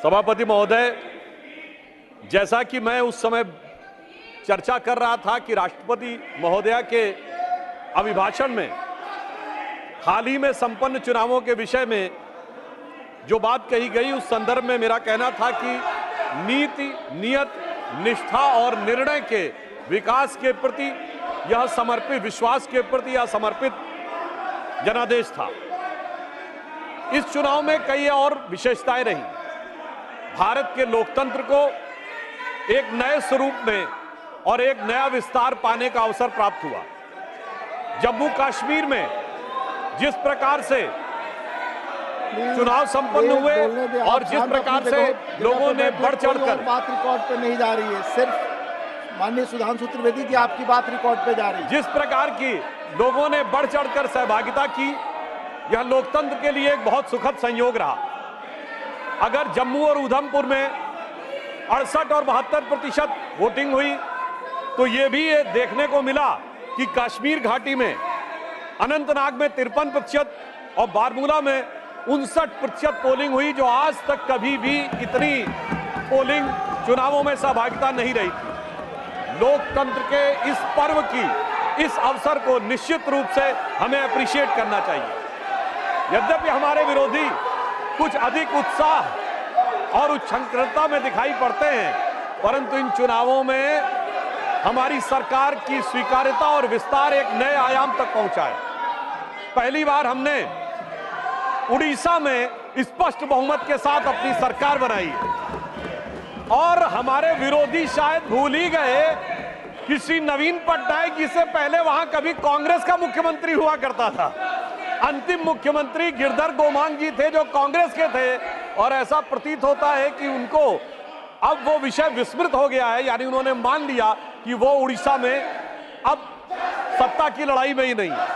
सभापति महोदय, जैसा कि मैं उस समय चर्चा कर रहा था कि राष्ट्रपति महोदया के अभिभाषण में हाल ही में संपन्न चुनावों के विषय में जो बात कही गई, उस संदर्भ में मेरा कहना था कि नीति, नियत, निष्ठा और निर्णय के विकास के प्रति यह समर्पित, विश्वास के प्रति यह समर्पित जनादेश था। इस चुनाव में कई और विशेषताएं रही। भारत के लोकतंत्र को एक नए स्वरूप में और एक नया विस्तार पाने का अवसर प्राप्त हुआ। जम्मू कश्मीर में जिस प्रकार से चुनाव संपन्न हुए और जिस प्रकार से लोगों ने बढ़ चढ़कर, बात रिकॉर्ड पे नहीं जा रही है, सिर्फ माननीय सुधांशु त्रिवेदी जी आपकी बात रिकॉर्ड पे जा रही है। जिस प्रकार की लोगों ने बढ़ चढ़कर सहभागिता की, यह लोकतंत्र के लिए एक बहुत सुखद संयोग रहा। अगर जम्मू और उधमपुर में 68 और 72% वोटिंग हुई, तो ये भी देखने को मिला कि कश्मीर घाटी में अनंतनाग में 53% और बारामूला में 59% पोलिंग हुई, जो आज तक कभी भी इतनी पोलिंग चुनावों में सहभागिता नहीं रही थी। लोकतंत्र के इस पर्व की, इस अवसर को निश्चित रूप से हमें अप्रिशिएट करना चाहिए। यद्यपि हमारे विरोधी कुछ अधिक उत्साह और उच्छृंखलता में दिखाई पड़ते हैं, परंतु इन चुनावों में हमारी सरकार की स्वीकार्यता और विस्तार एक नए आयाम तक पहुंचा है। पहली बार हमने उड़ीसा में स्पष्ट बहुमत के साथ अपनी सरकार बनाई है और हमारे विरोधी शायद भूल ही गए कि श्री नवीन पटनायक जी से पहले वहां कभी कांग्रेस का मुख्यमंत्री हुआ करता था। अंतिम मुख्यमंत्री गिरधर गोमांग जी थे, जो कांग्रेस के थे, और ऐसा प्रतीत होता है कि उनको अब वो विषय विस्मृत हो गया है, यानी उन्होंने मान लिया कि वो उड़ीसा में अब सत्ता की लड़ाई में ही नहीं है।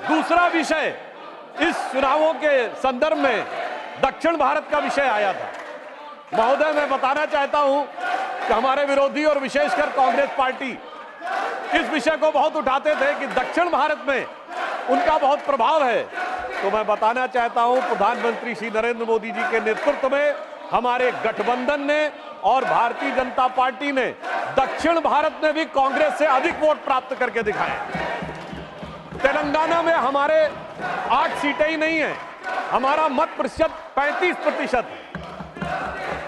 दूसरा विषय इस चुनावों के संदर्भ में दक्षिण भारत का विषय आया था। महोदय, मैं बताना चाहता हूं कि हमारे विरोधी और विशेषकर कांग्रेस पार्टी इस विषय को बहुत उठाते थे कि दक्षिण भारत में उनका बहुत प्रभाव है। तो मैं बताना चाहता हूं, प्रधानमंत्री श्री नरेंद्र मोदी जी के नेतृत्व में हमारे गठबंधन ने और भारतीय जनता पार्टी ने दक्षिण भारत में भी कांग्रेस से अधिक वोट प्राप्त करके दिखाए। तेलंगाना में हमारे 8 सीटें ही नहीं है, हमारा मत प्रतिशत 35% है।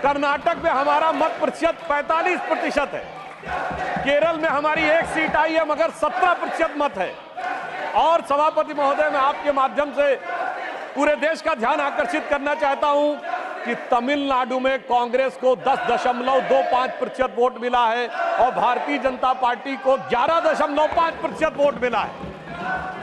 कर्नाटक में हमारा मत प्रतिशत 45% है। केरल में हमारी 1 सीट आई है, मगर 17% मत है। और सभापति महोदय, मैं आपके माध्यम से पूरे देश का ध्यान आकर्षित करना चाहता हूं कि तमिलनाडु में कांग्रेस को 10.25% वोट मिला है और भारतीय जनता पार्टी को 11.5% वोट मिला है।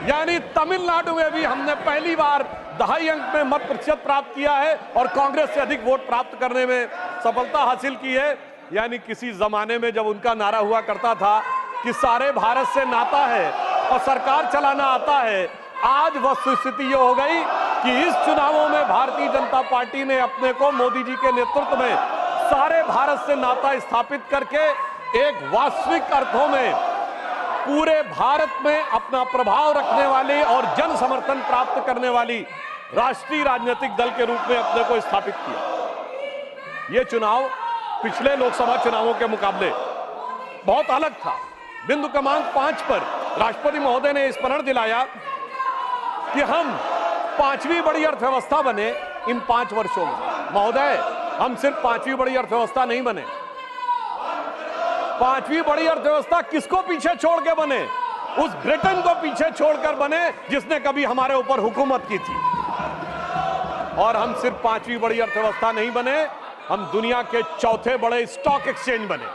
यानी तमिलनाडु में भी हमने पहली बार 2.5 अंक में मत प्रतिशत प्राप्त किया है और कांग्रेस से अधिक वोट प्राप्त करने में सफलता हासिल की है। यानी किसी जमाने में जब उनका नारा हुआ करता था कि सारे भारत से नाता है और सरकार चलाना आता है, आज वस्तुस्थिति ये हो गई कि इस चुनावों में भारतीय जनता पार्टी ने अपने को मोदी जी के नेतृत्व में सारे भारत से नाता स्थापित करके एक वास्तविक अर्थों में पूरे भारत में अपना प्रभाव रखने वाली और जन समर्थन प्राप्त करने वाली राष्ट्रीय राजनीतिक दल के रूप में अपने को स्थापित किया। ये चुनाव पिछले लोकसभा चुनावों के मुकाबले बहुत अलग था। बिंदु क्रमांक 5 पर राष्ट्रपति महोदय ने स्मरण दिलाया कि हम 5वीं बड़ी अर्थव्यवस्था बने इन 5 वर्षों में। महोदय, हम सिर्फ 5वीं बड़ी अर्थव्यवस्था नहीं बने। 5वीं बड़ी अर्थव्यवस्था किसको पीछे छोड़ के बने? उस ब्रिटेन को पीछे छोड़कर बने जिसने कभी हमारे ऊपर हुकूमत की थी। और हम सिर्फ 5वीं बड़ी अर्थव्यवस्था नहीं बने, हम दुनिया के 4थे बड़े स्टॉक एक्सचेंज बने।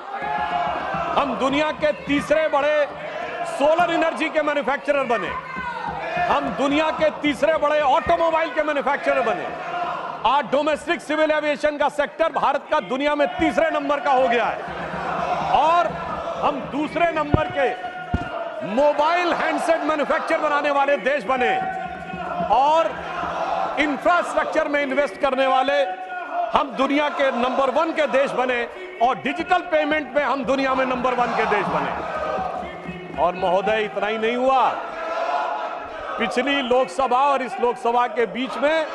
हम दुनिया के 3रे बड़े सोलर एनर्जी के मैन्युफैक्चरर बने। हम दुनिया के 3रे बड़े ऑटोमोबाइल के मैन्युफैक्चरर बने। आज डोमेस्टिक सिविल एविएशन का सेक्टर भारत का दुनिया में 3रे नंबर का हो गया है और हम 2रे नंबर के मोबाइल हैंडसेट मैन्युफैक्चर बनाने वाले देश बने और इंफ्रास्ट्रक्चर में इन्वेस्ट करने वाले हम दुनिया के नंबर 1 के देश बने और डिजिटल पेमेंट में हम दुनिया में नंबर 1 के देश बने। और महोदय, इतना ही नहीं हुआ, पिछली लोकसभा और इस लोकसभा के बीच में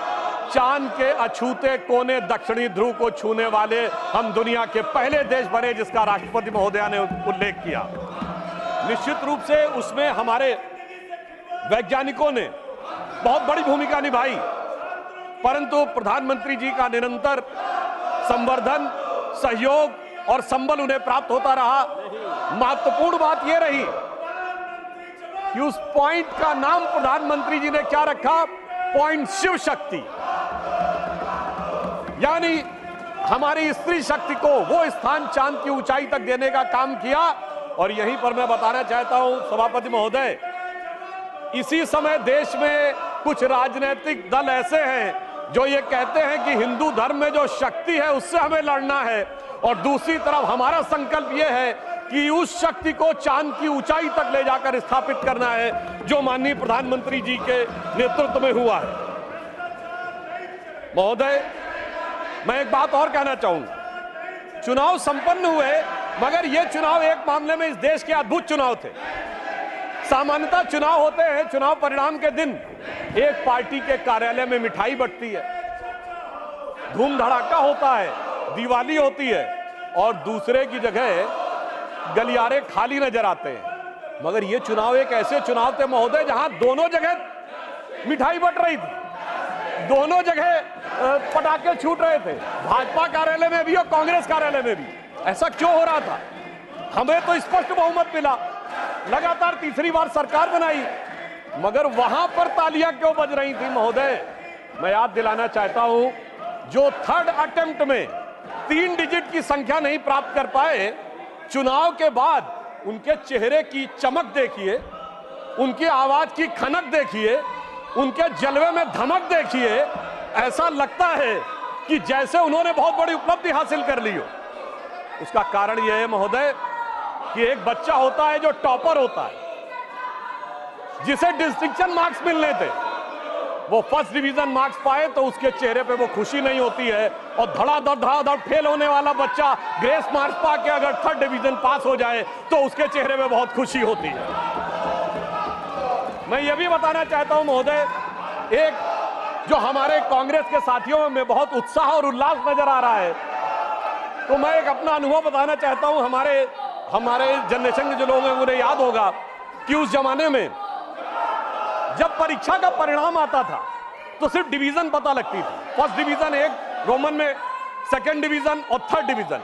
चांद के अछूते कोने दक्षिणी ध्रुव को छूने वाले हम दुनिया के पहले देश बने, जिसका राष्ट्रपति महोदया ने उल्लेख किया। निश्चित रूप से उसमें हमारे वैज्ञानिकों ने बहुत बड़ी भूमिका निभाई, परंतु प्रधानमंत्री जी का निरंतर संवर्धन, सहयोग और संबल उन्हें प्राप्त होता रहा। महत्वपूर्ण बात यह रही कि उस पॉइंट का नाम प्रधानमंत्री जी ने क्या रखा? पॉइंट शिव शक्ति, यानी हमारी स्त्री शक्ति को वो स्थान चांद की ऊंचाई तक देने का काम किया। और यहीं पर मैं बताना चाहता हूं सभापति महोदय, इसी समय देश में कुछ राजनीतिक दल ऐसे हैं जो ये कहते हैं कि हिंदू धर्म में जो शक्ति है उससे हमें लड़ना है, और दूसरी तरफ हमारा संकल्प यह है कि उस शक्ति को चांद की ऊंचाई तक ले जाकर स्थापित करना है, जो माननीय प्रधानमंत्री जी के नेतृत्व में हुआ है। महोदय, मैं एक बात और कहना चाहूंगा। चुनाव संपन्न हुए, मगर ये चुनाव एक मामले में इस देश के अद्भुत चुनाव थे। सामान्यतः चुनाव होते हैं, चुनाव परिणाम के दिन एक पार्टी के कार्यालय में मिठाई बंटती है, धूम धड़ाका होता है, दिवाली होती है, और दूसरे की जगह गलियारे खाली नजर आते हैं। मगर ये चुनाव एक ऐसे चुनाव थे महोदय जहां दोनों जगह मिठाई बंट रही थी, दोनों जगह पटाखे छूट रहे थे, भाजपा कार्यालय में भी और कांग्रेस कार्यालय में भी। ऐसा क्यों हो रहा था? हमें तो स्पष्ट बहुमत मिला, लगातार तीसरी बार सरकार बनाई, मगर वहां पर तालियां क्यों बज रही थी? महोदय, मैं याद दिलाना चाहता हूं, जो थर्ड अटेम्प्ट में 3 डिजिट की संख्या नहीं प्राप्त कर पाए, चुनाव के बाद उनके चेहरे की चमक देखिए, उनकी आवाज की खनक देखिए, उनके जलवे में धमक देखिए। ऐसा लगता है कि जैसे उन्होंने बहुत बड़ी उपलब्धि हासिल कर ली हो। उसका कारण यह है महोदय कि एक बच्चा होता है जो टॉपर होता है, जिसे डिस्टिंक्शन मार्क्स मिलने थे, वो फर्स्ट डिवीजन मार्क्स पाए तो उसके चेहरे पे वो खुशी नहीं होती है, और धड़ाधड़ फेल होने वाला बच्चा ग्रेस मार्क्स पा के अगर थर्ड डिवीजन पास हो जाए तो उसके चेहरे पे बहुत खुशी होती है। मैं ये भी बताना चाहता हूं महोदय, एक जो हमारे कांग्रेस के साथियों में बहुत उत्साह और उल्लास नजर आ रहा है, तो मैं एक अपना अनुभव बताना चाहता हूं। हमारे जनरेशन के जो लोग हैं उन्हें याद होगा कि उस जमाने में जब परीक्षा का परिणाम आता था तो सिर्फ डिवीजन पता लगती थी। फर्स्ट डिवीजन एक रोमन में, सेकंड डिवीजन और थर्ड डिवीजन।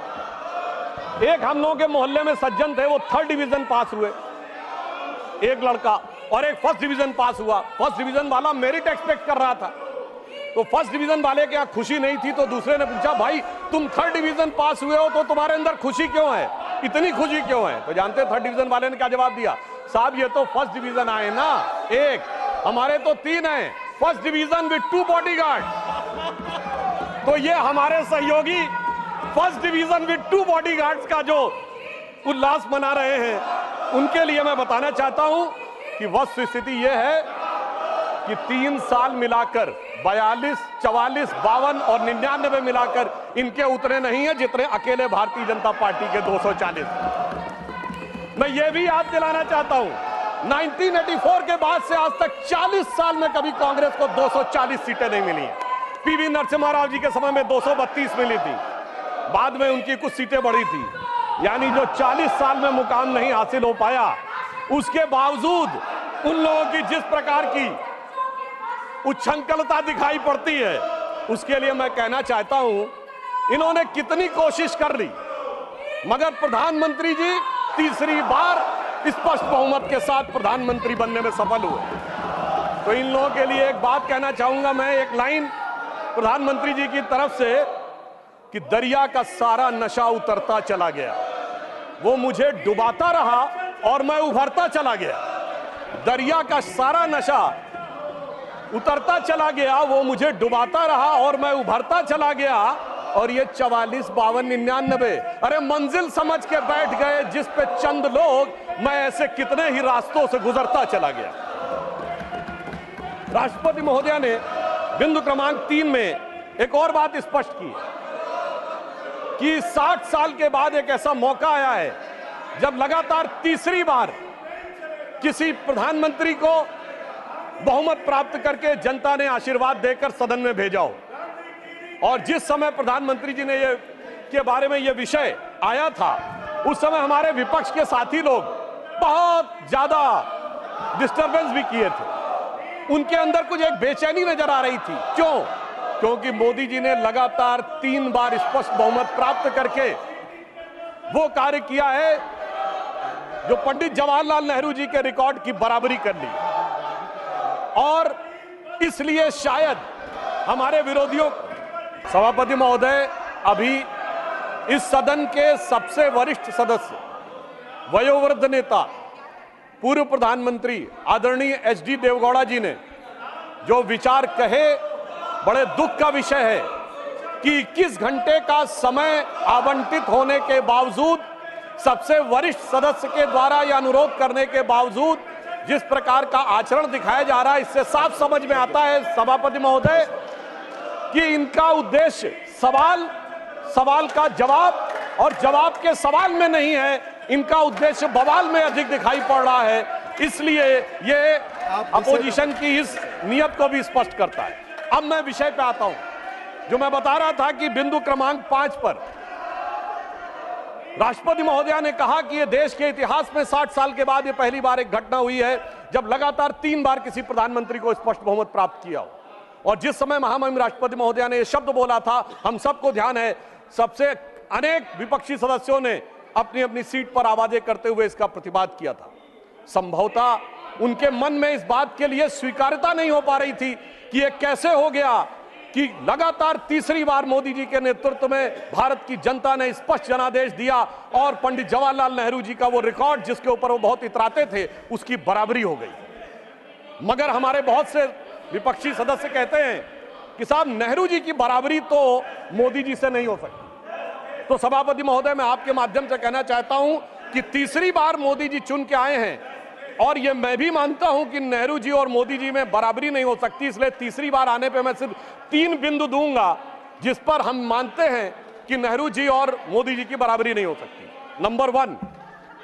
एक हम लोगों के मोहल्ले में सज्जन थे, वो थर्ड डिवीजन पास हुए, एक लड़का, और एक फर्स्ट डिवीजन पास हुआ। फर्स्ट डिवीजन वाला मेरिट एक्सपेक्ट कर रहा था, तो फर्स्ट डिवीजन वाले के यहाँ खुशी नहीं थी, तो दूसरे ने पूछा, भाई तुम थर्ड डिवीजन पास हुए हो तो तुम्हारे अंदर खुशी क्यों है, इतनी खुशी क्यों है? तो जानते थर्ड डिवीजन वाले ने क्या जवाब दिया? साहब, ये तो फर्स्ट डिवीजन आए ना, एक, हमारे तो 3 हैं, फर्स्ट डिवीजन विद 2 बॉडीगार्ड। तो ये हमारे सहयोगी फर्स्ट डिवीजन विद 2 बॉडीगार्ड्स का जो उल्लास मना रहे हैं, उनके लिए मैं बताना चाहता हूं कि वस्तु स्थिति यह है कि 3 साल मिलाकर 42, 44, 52 और 99 मिलाकर इनके उतने नहीं है जितने अकेले भारतीय जनता पार्टी के 240। मैं ये भी याद दिलाना चाहता हूं, 1984 के बाद से आज तक 40 साल में कभी कांग्रेस को 240 सीटें नहीं मिली हैं। पीवी नरसिम्हा राव जी के समय में 232 मिली थी, बाद में उनकी कुछ सीटें बढ़ी थी। यानी जो 40 साल में मुकाम नहीं हासिल हो पाया, उसके बावजूद उन लोगों की जिस प्रकार की उच्छृंखलता दिखाई पड़ती है, उसके लिए मैं कहना चाहता हूं, इन्होंने कितनी कोशिश कर ली, मगर प्रधानमंत्री जी तीसरी बार स्पष्ट बहुमत के साथ प्रधानमंत्री बनने में सफल हुए। तो इन लोगों के लिए एक बात कहना चाहूंगा मैं, एक लाइन प्रधानमंत्री जी की तरफ से, कि दरिया का सारा नशा उतरता चला गया, वो मुझे डुबाता रहा और मैं उभरता चला गया। दरिया का सारा नशा उतरता चला गया, वो मुझे डुबाता रहा और मैं उभरता चला गया। और ये 44, 52, 99, अरे मंजिल समझ के बैठ गए जिस पे चंद लोग, मैं ऐसे कितने ही रास्तों से गुजरता चला गया। राष्ट्रपति महोदया ने बिंदु क्रमांक 3 में एक और बात स्पष्ट की कि 60 साल के बाद एक ऐसा मौका आया है जब लगातार तीसरी बार किसी प्रधानमंत्री को बहुमत प्राप्त करके जनता ने आशीर्वाद देकर सदन में भेजा हो। और जिस समय प्रधानमंत्री जी ने ये के बारे में ये विषय आया था, उस समय हमारे विपक्ष के साथी लोग बहुत ज्यादा डिस्टरबेंस भी किए थे। उनके अंदर कुछ एक बेचैनी नजर आ रही थी। क्यों? क्योंकि मोदी जी ने लगातार 3 बार स्पष्ट बहुमत प्राप्त करके वो कार्य किया है जो पंडित जवाहरलाल नेहरू जी के रिकॉर्ड की बराबरी कर ली। और इसलिए शायद हमारे विरोधियों, सभापति महोदय, अभी इस सदन के सबसे वरिष्ठ सदस्य, वयोवृद्ध नेता, पूर्व प्रधानमंत्री आदरणीय एचडी देवगौड़ा जी ने जो विचार कहे, बड़े दुख का विषय है कि 21 घंटे का समय आवंटित होने के बावजूद, सबसे वरिष्ठ सदस्य के द्वारा यह अनुरोध करने के बावजूद जिस प्रकार का आचरण दिखाया जा रहा है, इससे साफ समझ में आता है सभापति महोदय कि इनका उद्देश्य सवाल का जवाब और जवाब के सवाल में नहीं है, इनका उद्देश्य बवाल में अधिक दिखाई पड़ रहा है। इसलिए ये अपोजिशन की इस नियत को भी स्पष्ट करता है। अब मैं विषय पे आता हूं, जो मैं बता रहा था कि बिंदु क्रमांक 5 पर राष्ट्रपति महोदया ने कहा कि यह देश के इतिहास में 60 साल के बाद यह पहली बार एक घटना हुई है जब लगातार 3 बार किसी प्रधानमंत्री को स्पष्ट बहुमत प्राप्त किया हो। और जिस समय महामहिम राष्ट्रपति महोदया ने यह शब्द बोला था, हम सबको ध्यान है, सबसे अनेक विपक्षी सदस्यों ने अपनी अपनी सीट पर आवाजें करते हुए इसका प्रतिवाद किया था। संभवतः उनके मन में इस बात के लिए स्वीकार्यता नहीं हो पा रही थी कि यह कैसे हो गया कि लगातार तीसरी बार मोदी जी के नेतृत्व में भारत की जनता ने स्पष्ट जनादेश दिया और पंडित जवाहरलाल नेहरू जी का वो रिकॉर्ड जिसके ऊपर वो बहुत इतराते थे, उसकी बराबरी हो गई। मगर हमारे बहुत से विपक्षी सदस्य कहते हैं कि साहब, नेहरू जी की बराबरी तो मोदी जी से नहीं हो सकती। तो सभापति महोदय, मैं आपके माध्यम से कहना चाहता हूं कि तीसरी बार मोदी जी चुन के आए हैं और ये मैं भी मानता हूं कि नेहरू जी और मोदी जी में बराबरी नहीं हो सकती, इसलिए तीसरी बार आने पे मैं सिर्फ 3 बिंदु दूंगा जिस पर हम मानते हैं कि नेहरू जी और मोदी जी की बराबरी नहीं हो सकती। नंबर 1,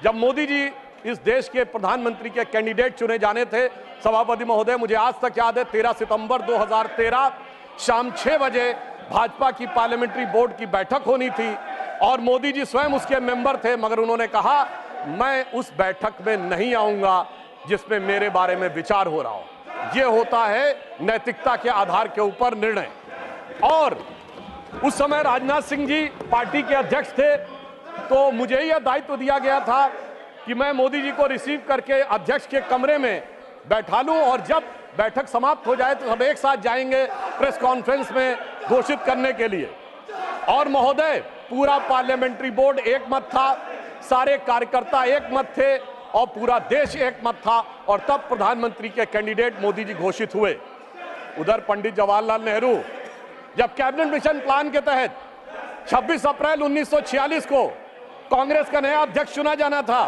जब मोदी जी इस देश के प्रधानमंत्री के कैंडिडेट चुने जाने थे, सभापति महोदय, मुझे आज तक याद है 13 सितंबर 2013 शाम 6 बजे भाजपा की पार्लियामेंट्री बोर्ड की बैठक होनी थी और मोदी जी स्वयं उसके मेंबर थे, मगर उन्होंने कहा मैं उस बैठक में नहीं आऊंगा जिसमें मेरे बारे में विचार हो रहा हो। यह होता है नैतिकता के आधार के ऊपर निर्णय। और उस समय राजनाथ सिंह जी पार्टी के अध्यक्ष थे, तो मुझे यह दायित्व दिया गया था कि मैं मोदी जी को रिसीव करके अध्यक्ष के कमरे में बैठा लूं और जब बैठक समाप्त हो जाए तो सब एक साथ जाएंगे प्रेस कॉन्फ्रेंस में घोषित करने के लिए। और महोदय, पूरा पार्लियामेंट्री बोर्ड एक मत था, सारे कार्यकर्ता एक मत थे और पूरा देश एक मत था और तब प्रधानमंत्री के कैंडिडेट मोदी जी घोषित हुए। उधर पंडित जवाहरलाल नेहरू जब कैबिनेट मिशन प्लान के तहत 26 अप्रैल 1946 को कांग्रेस का नया अध्यक्ष चुना जाना था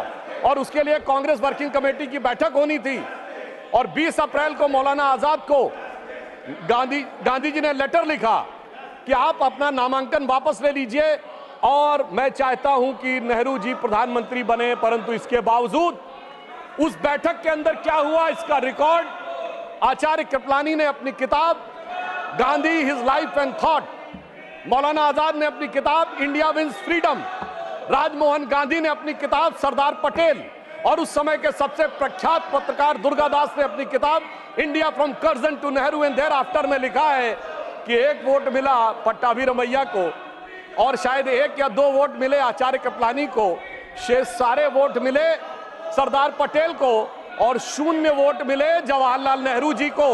और उसके लिए कांग्रेस वर्किंग कमेटी की बैठक होनी थी और 20 अप्रैल को मौलाना आजाद को गांधी जी ने लेटर लिखा कि आप अपना नामांकन वापस ले लीजिए और मैं चाहता हूं कि नेहरू जी प्रधानमंत्री बने। परंतु इसके बावजूद उस बैठक के अंदर क्या हुआ, इसका रिकॉर्ड आचार्य कृपलानी ने अपनी किताब Gandhi his life and thought, Maulana Azad ने अपनी किताब India wins freedom, Rajmohan Gandhi ने अपनी किताब सरदार पटेल और उस समय के सबसे प्रख्यात पत्रकार दुर्गादास ने अपनी किताब India from Curzon to Nehru and thereafter में लिखा है कि 1 वोट मिला पट्टाभी रमैया को और शायद 1 या 2 वोट मिले आचार्य कृपलानी को, शेष सारे वोट मिले सरदार पटेल को और 0 वोट मिले जवाहरलाल नेहरू जी को।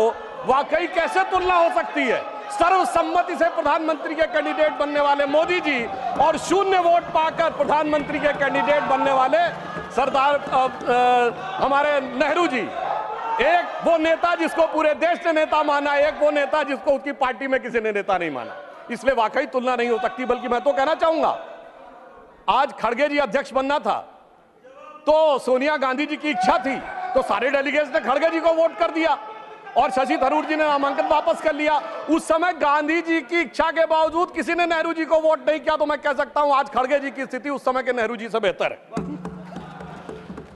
वाकई कैसे तुलना हो सकती है? सर्वसम्मति से प्रधानमंत्री के कैंडिडेट बनने वाले मोदी जी और 0 वोट पाकर प्रधानमंत्री के कैंडिडेट बनने वाले सरदार हमारे नेहरू जी। एक वो नेता जिसको पूरे देश ने नेता माना, एक वो नेता जिसको उसकी पार्टी में किसी ने नेता नहीं माना। इसलिए वाकई तुलना नहीं हो सकती। बल्कि मैं तो कहना चाहूंगा, आज खड़गे जी अध्यक्ष बनना था तो सोनिया गांधी जी की इच्छा थी तो सारे डेलीगेट्स ने खड़गे जी को वोट कर दिया और शशि थरूर जी ने नामांकन वापस कर लिया। उस समय गांधी जी की इच्छा के बावजूद किसी ने नेहरू जी को वोट नहीं किया, तो मैं कह सकता हूं आज खड़गे जी की स्थिति उस समय के नेहरू जी से बेहतर है।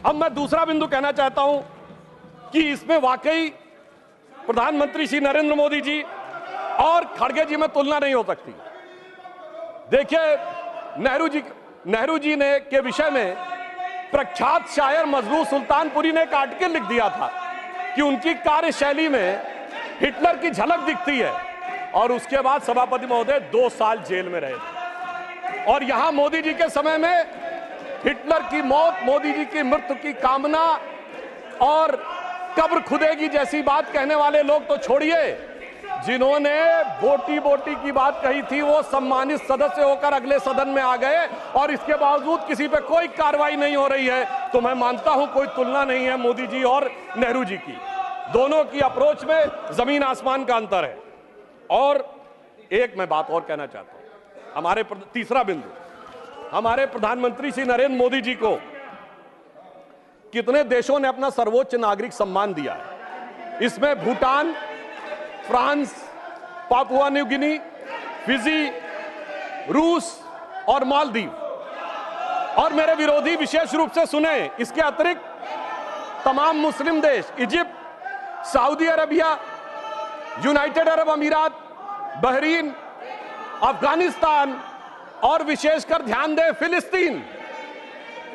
अब मैं दूसरा बिंदु कहना चाहता हूं कि इसमें वाकई प्रधानमंत्री श्री नरेंद्र मोदी जी और खड़गे जी में तुलना नहीं हो सकती। देखिए, नेहरू जी ने के विषय में प्रख्यात शायर मजरू सुल्तानपुरी ने एक आर्टिकल लिख दिया था कि उनकी कार्यशैली में हिटलर की झलक दिखती है, और उसके बाद सभापति महोदय 2 साल जेल में रहे थे। और यहां मोदी जी के समय में हिटलर की मौत, मोदी जी की मृत्यु की कामना और कब्र खुदेगी जैसी बात कहने वाले लोग तो छोड़िए, जिन्होंने बोटी बोटी की बात कही थी वो सम्मानित सदस्य होकर अगले सदन में आ गए, और इसके बावजूद किसी पे कोई कार्रवाई नहीं हो रही है। तो मैं मानता हूं कोई तुलना नहीं है मोदी जी और नेहरू जी की। दोनों की अप्रोच में जमीन आसमान का अंतर है। और एक मैं बात और कहना चाहता हूं, हमारे तीसरा बिंदु, हमारे प्रधानमंत्री श्री नरेंद्र मोदी जी को कितने देशों ने अपना सर्वोच्च नागरिक सम्मान दिया है। इसमें Bhutan, France, Papua New Guinea, Fiji, रूस और मालदीव। और मेरे विरोधी विशेष रूप से सुने, इसके अतिरिक्त तमाम मुस्लिम देश, Egypt, Saudi Arabia, United Arab अमीरात, बहरीन, अफगानिस्तान और विशेषकर ध्यान दें फिलिस्तीन,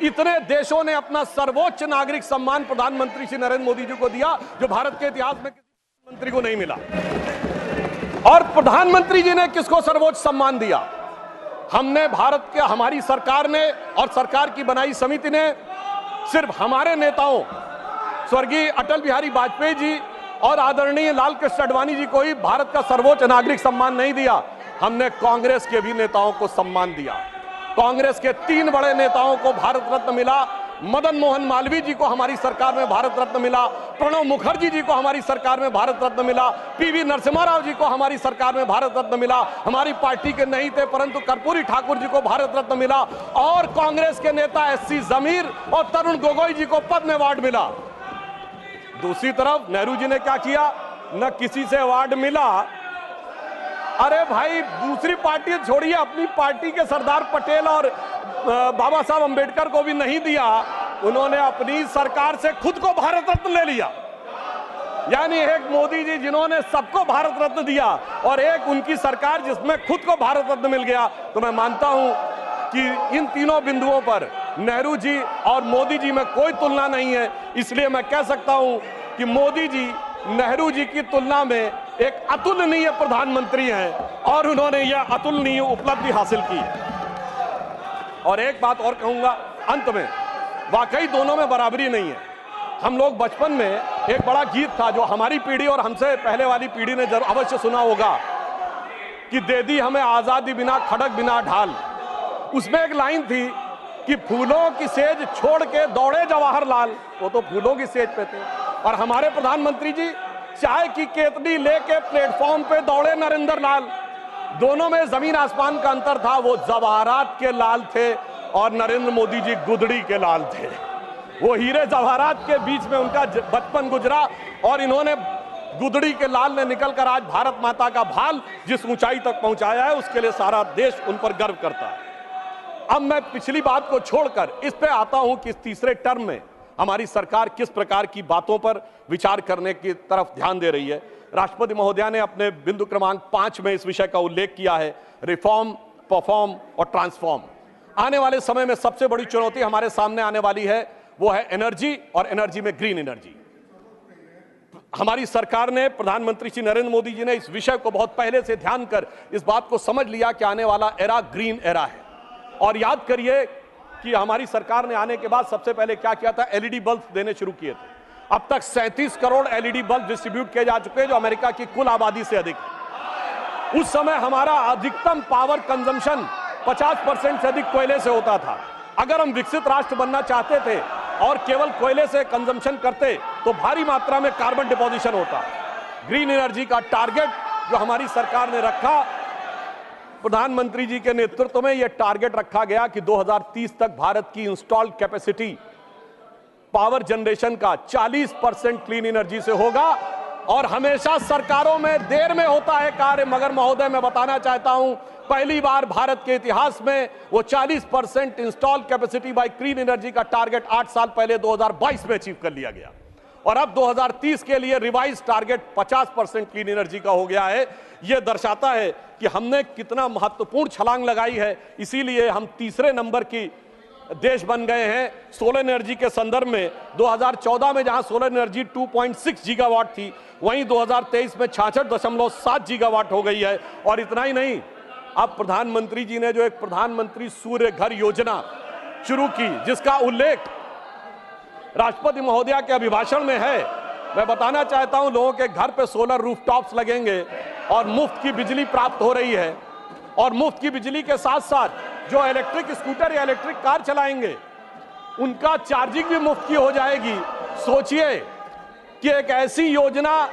इतने देशों ने अपना सर्वोच्च नागरिक सम्मान प्रधानमंत्री श्री नरेंद्र मोदी जी को दिया, जो भारत के इतिहास में किसी मंत्री को नहीं मिला। और प्रधानमंत्री जी ने किसको सर्वोच्च सम्मान दिया? हमने भारत के, हमारी सरकार ने और सरकार की बनाई समिति ने सिर्फ हमारे नेताओं स्वर्गीय अटल बिहारी वाजपेयी जी और आदरणीय लाल कृष्ण आडवाणी जी को ही भारत का सर्वोच्च नागरिक सम्मान नहीं दिया, हमने कांग्रेस के भी नेताओं को सम्मान दिया। कांग्रेस के 3 बड़े नेताओं को भारत रत्न मिला। मदन मोहन मालवीय जी को हमारी सरकार में भारत रत्न मिला, प्रणब मुखर्जी जी को हमारी सरकार में भारत रत्न मिला, पीवी नरसिम्हा राव जी को हमारी सरकार में भारत रत्न मिला, हमारी पार्टी के नहीं थे परंतु कर्पूरी ठाकुर जी को भारत रत्न मिला, और कांग्रेस के नेता एससी जमीर और तरुण गोगोई जी को पद्म अवार्ड मिला। दूसरी तरफ नेहरू जी ने क्या किया? न किसी से अवार्ड मिला। अरे भाई, दूसरी पार्टी छोड़िए, अपनी पार्टी के सरदार पटेल और बाबा साहब अंबेडकर को भी नहीं दिया, उन्होंने अपनी सरकार से खुद को भारत रत्न ले लिया। यानी एक मोदी जी जिन्होंने सबको भारत रत्न दिया, और एक उनकी सरकार जिसमें खुद को भारत रत्न मिल गया। तो मैं मानता हूं कि इन तीनों बिंदुओं पर नेहरू जी और मोदी जी में कोई तुलना नहीं है। इसलिए मैं कह सकता हूं कि मोदी जी नेहरू जी की तुलना में एक अतुलनीय प्रधानमंत्री हैं, और उन्होंने यह अतुलनीय उपलब्धि हासिल की है। और एक बात और कहूंगा अंत में, वाकई दोनों में बराबरी नहीं है। हम लोग बचपन में एक बड़ा गीत था जो हमारी पीढ़ी और हमसे पहले वाली पीढ़ी ने अवश्य सुना होगा, कि दे दी हमें आजादी बिना खड़क बिना ढाल। उसमें एक लाइन थी कि फूलों की सेज छोड़ के दौड़े जवाहरलाल, वो तो फूलों की सेज पे थे, और हमारे प्रधानमंत्री जी चाय की केतली लेके प्लेटफॉर्म पे दौड़े नरेंद्र लाल। दोनों में जमीन आसमान का अंतर था। वो जवाहरात के लाल थे और नरेंद्र मोदी जी गुदड़ी के लाल थे। वो हीरे जवाहरात के बीच में उनका बचपन गुजरा, और इन्होंने गुदड़ी के लाल ने निकलकर आज भारत माता का भाल जिस ऊंचाई तक पहुंचाया है, उसके लिए सारा देश उन पर गर्व करता है। अब मैं पिछली बात को छोड़कर इस पे आता हूं कि इस तीसरे टर्म में हमारी सरकार किस प्रकार की बातों पर विचार करने की तरफ ध्यान दे रही है। राष्ट्रपति महोदया ने अपने बिंदु क्रमांक 5 में इस विषय का उल्लेख किया है, रिफॉर्म, परफॉर्म और ट्रांसफॉर्म। आने वाले समय में सबसे बड़ी चुनौती हमारे सामने आने वाली है, वो है एनर्जी, और एनर्जी में ग्रीन एनर्जी। हमारी सरकार ने, प्रधानमंत्री श्री नरेंद्र मोदी जी ने इस विषय को बहुत पहले से ध्यान कर इस बात को समझ लिया कि आने वाला एरा ग्रीन एरा है। और याद करिए कि हमारी सरकार ने आने के बाद सबसे पहले क्या किया था? एलईडी बल्ब देने शुरू किए थे। अब तक 37 करोड़ एलईडी बल्ब डिस्ट्रीब्यूट किए जा चुके हैं, जो अमेरिका की कुल आबादी से अधिक है। उस समय हमारा अधिकतम पावर कंजम्पशन 50% से अधिक कोयले से होता था। अगर हम विकसित राष्ट्र बनना चाहते थे और केवल कोयले से कंजम्पशन करते तो भारी मात्रा में कार्बन डिपोजिशन होता। ग्रीन एनर्जी का टारगेट जो हमारी सरकार ने रखा, प्रधानमंत्री जी के नेतृत्व में यह टारगेट रखा गया कि 2030 तक भारत की इंस्टॉल्ड कैपेसिटी पावर जनरेशन का 40% क्लीन एनर्जी से होगा। और हमेशा सरकारों में देर में होता है कार्य, मगर महोदय मैं बताना चाहता हूं, पहली बार भारत के इतिहास में वो 40% install capacity by clean energy का टारगेट 8 साल पहले 2022 में अचीव कर लिया गया। और अब 2030 के लिए रिवाइज टारगेट 50% क्लीन एनर्जी का हो गया है। यह दर्शाता है कि हमने कितना महत्वपूर्ण छलांग लगाई है। इसीलिए हम तीसरे नंबर की देश बन गए हैं सोलर एनर्जी के संदर्भ में। 2014 में जहां सोलर एनर्जी 2.6 गीगावाट थी, वहीं 2023 में 66.7 गीगावाट हो गई है। और इतना ही नहीं, अब प्रधानमंत्री जी ने जो एक प्रधानमंत्री सूर्य घर योजना शुरू की, जिसका उल्लेख राष्ट्रपति महोदया के अभिभाषण में है, मैं बताना चाहता हूं, लोगों के घर पे सोलर रूफटॉप्स लगेंगे और मुफ्त की बिजली प्राप्त हो रही है। और मुफ्त की बिजली के साथ साथ जो इलेक्ट्रिक स्कूटर या इलेक्ट्रिक कार चलाएंगे, उनका चार्जिंग भी मुफ्त की हो जाएगी। सोचिए कि एक ऐसी योजना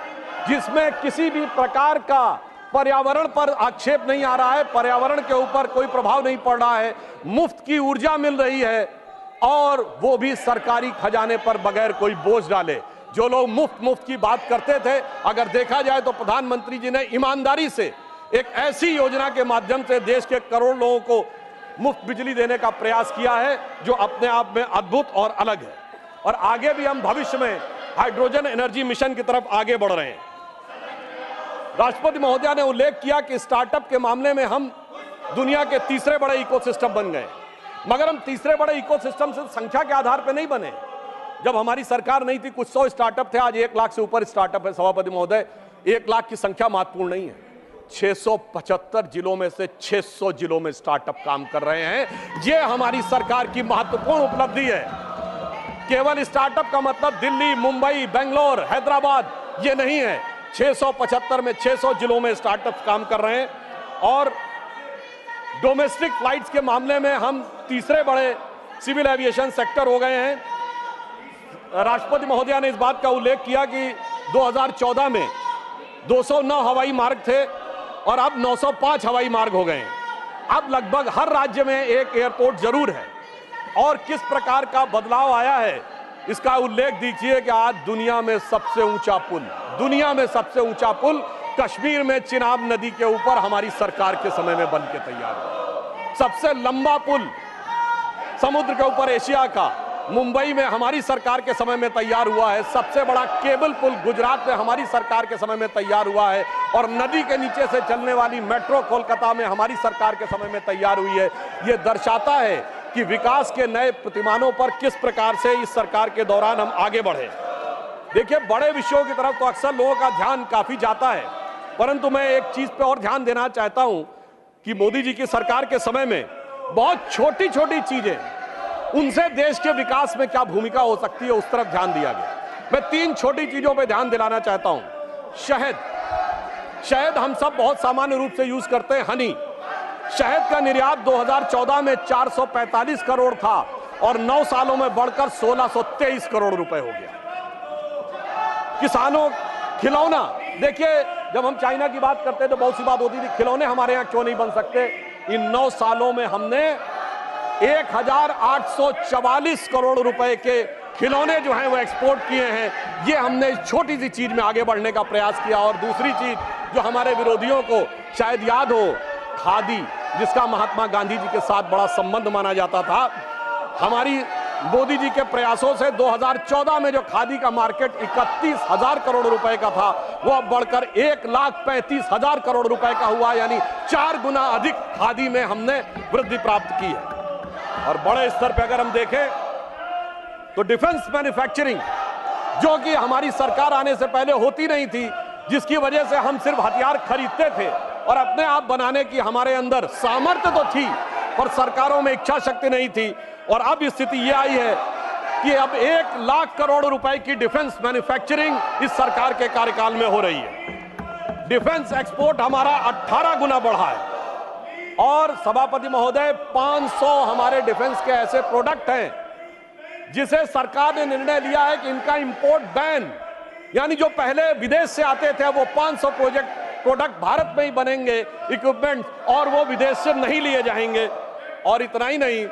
जिसमें किसी भी प्रकार का पर्यावरण पर आक्षेप नहीं आ रहा है, पर्यावरण के ऊपर कोई प्रभाव नहीं पड़ रहा है, मुफ्त की ऊर्जा मिल रही है, और वो भी सरकारी खजाने पर बगैर कोई बोझ डाले। जो लोग मुफ्त की बात करते थे, अगर देखा जाए तो प्रधानमंत्री जी ने ईमानदारी से एक ऐसी योजना के माध्यम से देश के करोड़ लोगों को मुफ्त बिजली देने का प्रयास किया है, जो अपने आप में अद्भुत और अलग है। और आगे भी हम भविष्य में हाइड्रोजन एनर्जी मिशन की तरफ आगे बढ़ रहे हैं। राष्ट्रपति महोदया ने उल्लेख किया कि स्टार्टअप के मामले में हम दुनिया के तीसरे बड़े इकोसिस्टम बन गए, मगर हम तीसरे बड़े इकोसिस्टम सिर्फ संख्या के आधार पर नहीं बने। जब हमारी सरकार नहीं थी, कुछ 100 स्टार्टअप थे, आज 1 लाख से ऊपर स्टार्टअप है। सभापति महोदय, 1 लाख की संख्या महत्वपूर्ण नहीं है। 675 जिलों में से 600 जिलों में स्टार्टअप काम कर रहे हैं। यह हमारी सरकार की महत्वपूर्ण उपलब्धि है। केवल स्टार्टअप का मतलब दिल्ली, मुंबई, बेंगलोर, हैदराबाद ये नहीं है। 675 में 600 जिलों में स्टार्टअप काम कर रहे हैं। और डोमेस्टिक फ्लाइट्स के मामले में हम तीसरे बड़े सिविल एविएशन सेक्टर हो गए हैं। राष्ट्रपति महोदया ने इस बात का उल्लेख किया कि 2014 में 209 हवाई मार्ग थे और अब 905 हवाई मार्ग हो गए हैं। अब लगभग हर राज्य में एक एयरपोर्ट जरूर है। और किस प्रकार का बदलाव आया है, इसका उल्लेख दीजिए कि आज दुनिया में सबसे ऊंचा पुल कश्मीर में चिनाब नदी के ऊपर हमारी सरकार के समय में बन के तैयार हुआ। सबसे लंबा पुल समुद्र के ऊपर एशिया का मुंबई में हमारी सरकार के समय में तैयार हुआ है। सबसे बड़ा केबल पुल गुजरात में हमारी सरकार के समय में तैयार हुआ है। और नदी के नीचे से चलने वाली मेट्रो कोलकाता में हमारी सरकार के समय में तैयार हुई है। यह दर्शाता है कि विकास के नए प्रतिमानों पर किस प्रकार से इस सरकार के दौरान हम आगे बढ़े। देखिए, बड़े विषयों की तरफ तो अक्सर लोगों का ध्यान काफी जाता है, परंतु मैं एक चीज पे और ध्यान देना चाहता हूं कि मोदी जी की सरकार के समय में बहुत छोटी छोटी चीजें, उनसे देश के विकास में क्या भूमिका हो सकती है, उस तरफ ध्यान दिया गया। मैं 3 छोटी चीजों पे ध्यान दिलाना चाहता हूं। शहद हम सब बहुत सामान्य रूप से यूज करते हैं, हनी। शहद का निर्यात 2014 में 445 करोड़ था और 9 सालों में बढ़कर 1623 करोड़ रुपए हो गया। किसानों, खिलौना, देखिए जब हम चाइना की बात करते तो बहुत सी बात होती थी, खिलौने हमारे यहाँ क्यों नहीं बन सकते। इन 9 सालों में हमने 1844 करोड़ रुपए के खिलौने जो हैं वो एक्सपोर्ट किए हैं। ये हमने इस छोटी सी चीज में आगे बढ़ने का प्रयास किया। और दूसरी चीज जो हमारे विरोधियों को शायद याद हो, खादी, जिसका महात्मा गांधी जी के साथ बड़ा संबंध माना जाता था, हमारी मोदी जी के प्रयासों से 2014 में जो खादी का मार्केट 31,000 करोड़ रुपए का था, वो अब बढ़कर 1,35,000 करोड़ रुपए का हुआ। यानी 4 गुना अधिक खादी में हमने वृद्धि प्राप्त की है। और बड़े स्तर पर अगर हम देखें तो डिफेंस मैन्युफैक्चरिंग, जो कि हमारी सरकार आने से पहले होती नहीं थी, जिसकी वजह से हम सिर्फ हथियार खरीदते थे और अपने आप बनाने की हमारे अंदर सामर्थ्य तो थी, पर सरकारों में इच्छा शक्ति नहीं थी। और अब स्थिति यह आई है कि अब 1 लाख करोड़ रुपए की डिफेंस मैन्युफैक्चरिंग इस सरकार के कार्यकाल में हो रही है। डिफेंस एक्सपोर्ट हमारा 18 गुना बढ़ा है। और सभापति महोदय, 500 हमारे डिफेंस के ऐसे प्रोडक्ट हैं जिसे सरकार ने निर्णय लिया है कि इनका इंपोर्ट बैन, यानी जो पहले विदेश से आते थे वो 500 प्रोडक्ट भारत में ही बनेंगे, इक्विपमेंट, और वो विदेश से नहीं लिए जाएंगे। और इतना ही नहीं,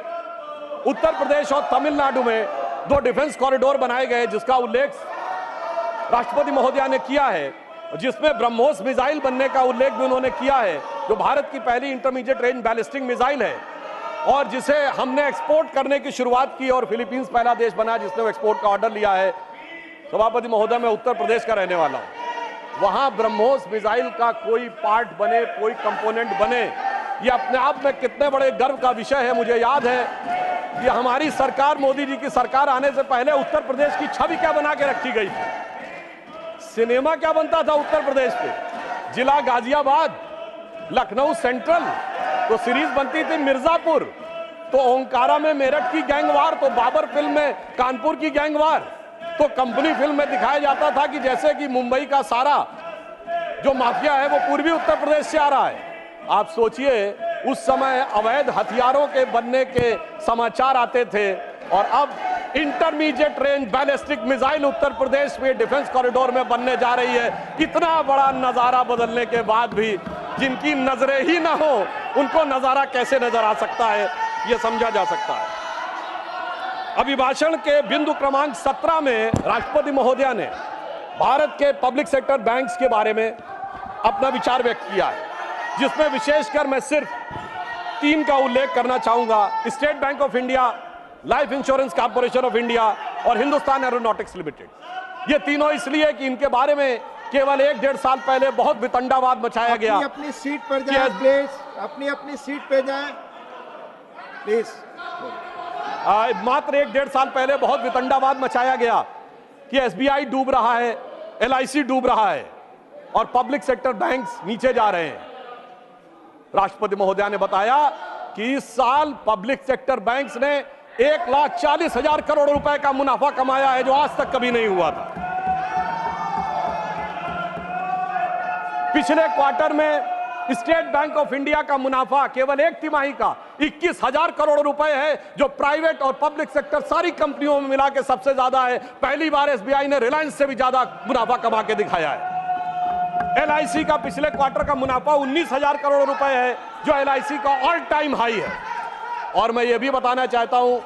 उत्तर प्रदेश और तमिलनाडु में 2 डिफेंस कॉरिडोर बनाए गए, जिसका उल्लेख राष्ट्रपति महोदया ने किया है, जिसमें ब्रह्मोस मिसाइल बनने का उल्लेख भी उन्होंने किया है, जो भारत की पहली इंटरमीडिएट रेंज बैलिस्टिक मिसाइल है और जिसे हमने एक्सपोर्ट करने की शुरुआत की। और फिलीपींस पहला देश बना जिसने एक्सपोर्ट का ऑर्डर लिया है। सभापति महोदय, मैं उत्तर प्रदेश का रहने वाला हूं। वहां ब्रह्मोस मिसाइल का कोई पार्ट बने, कोई कंपोनेंट बने, ये अपने आप में कितने बड़े गर्व का विषय है। मुझे याद है कि हमारी सरकार, मोदी जी की सरकार आने से पहले उत्तर प्रदेश की छवि क्या बना के रखी गई थी। सिनेमा क्या बनता था उत्तर प्रदेश पे, जिला गाजियाबाद, लखनऊ सेंट्रल, तो सीरीज बनती थी मिर्जापुर, तो ओंकारा में मेरठ की गैंगवार, तो बाबर फिल्म में कानपुर की गैंगवार, तो कंपनी फिल्म में दिखाया जाता था कि जैसे कि मुंबई का सारा जो माफिया है वो पूर्वी उत्तर प्रदेश से आ रहा है। आप सोचिए, उस समय अवैध हथियारों के बनने के समाचार आते थे, और अब intermediate range ballistic missile Uttar Pradesh में डिफेंस कॉरिडोर में बनने जा रही है। इतना बड़ा नजारा बदलने के बाद भी जिनकी नजरें ही ना हो, उनको नजारा कैसे नजर आ सकता है, यह समझा जा सकता है। अभिभाषण के बिंदु क्रमांक 17 में राष्ट्रपति महोदया ने भारत के पब्लिक सेक्टर बैंक्स के बारे में अपना विचार व्यक्त किया है, जिसमें विशेषकर मैं सिर्फ 3 का उल्लेख करना चाहूंगा: state bank of India, life insurance corporation of India और हिंदुस्तान एरोनॉटिक्स लिमिटेड। ये तीनों इसलिए कि इनके बारे में केवल 1-1.5 साल पहले बहुत वितंडावाद मचाया गया। अपनी सीट पर जाएं प्लीज, अपनी सीट पे जाएं प्लीज। मात्र 1-1.5 साल पहले बहुत वितंडावाद मचाया गया कि एसबीआई डूब रहा है, एलआईसी डूब रहा है और पब्लिक सेक्टर बैंक्स नीचे जा रहे हैं। राष्ट्रपति महोदया ने बताया कि इस साल पब्लिक सेक्टर बैंक्स ने 1,40,000 करोड़ रुपए का मुनाफा कमाया है, जो आज तक कभी नहीं हुआ था। पिछले क्वार्टर में स्टेट बैंक ऑफ इंडिया का मुनाफा केवल 1 तिमाही का 21,000 करोड़ रुपए है, जो प्राइवेट और पब्लिक सेक्टर सारी कंपनियों में मिला के सबसे ज्यादा है। पहली बार एसबीआई ने रिलायंस से भी ज्यादा मुनाफा कमा के दिखाया है। एलआईसी का पिछले क्वार्टर का मुनाफा 19,000 करोड़ रुपए है, जो एलआईसी का ऑल टाइम हाई है। और मैं ये भी बताना चाहता हूं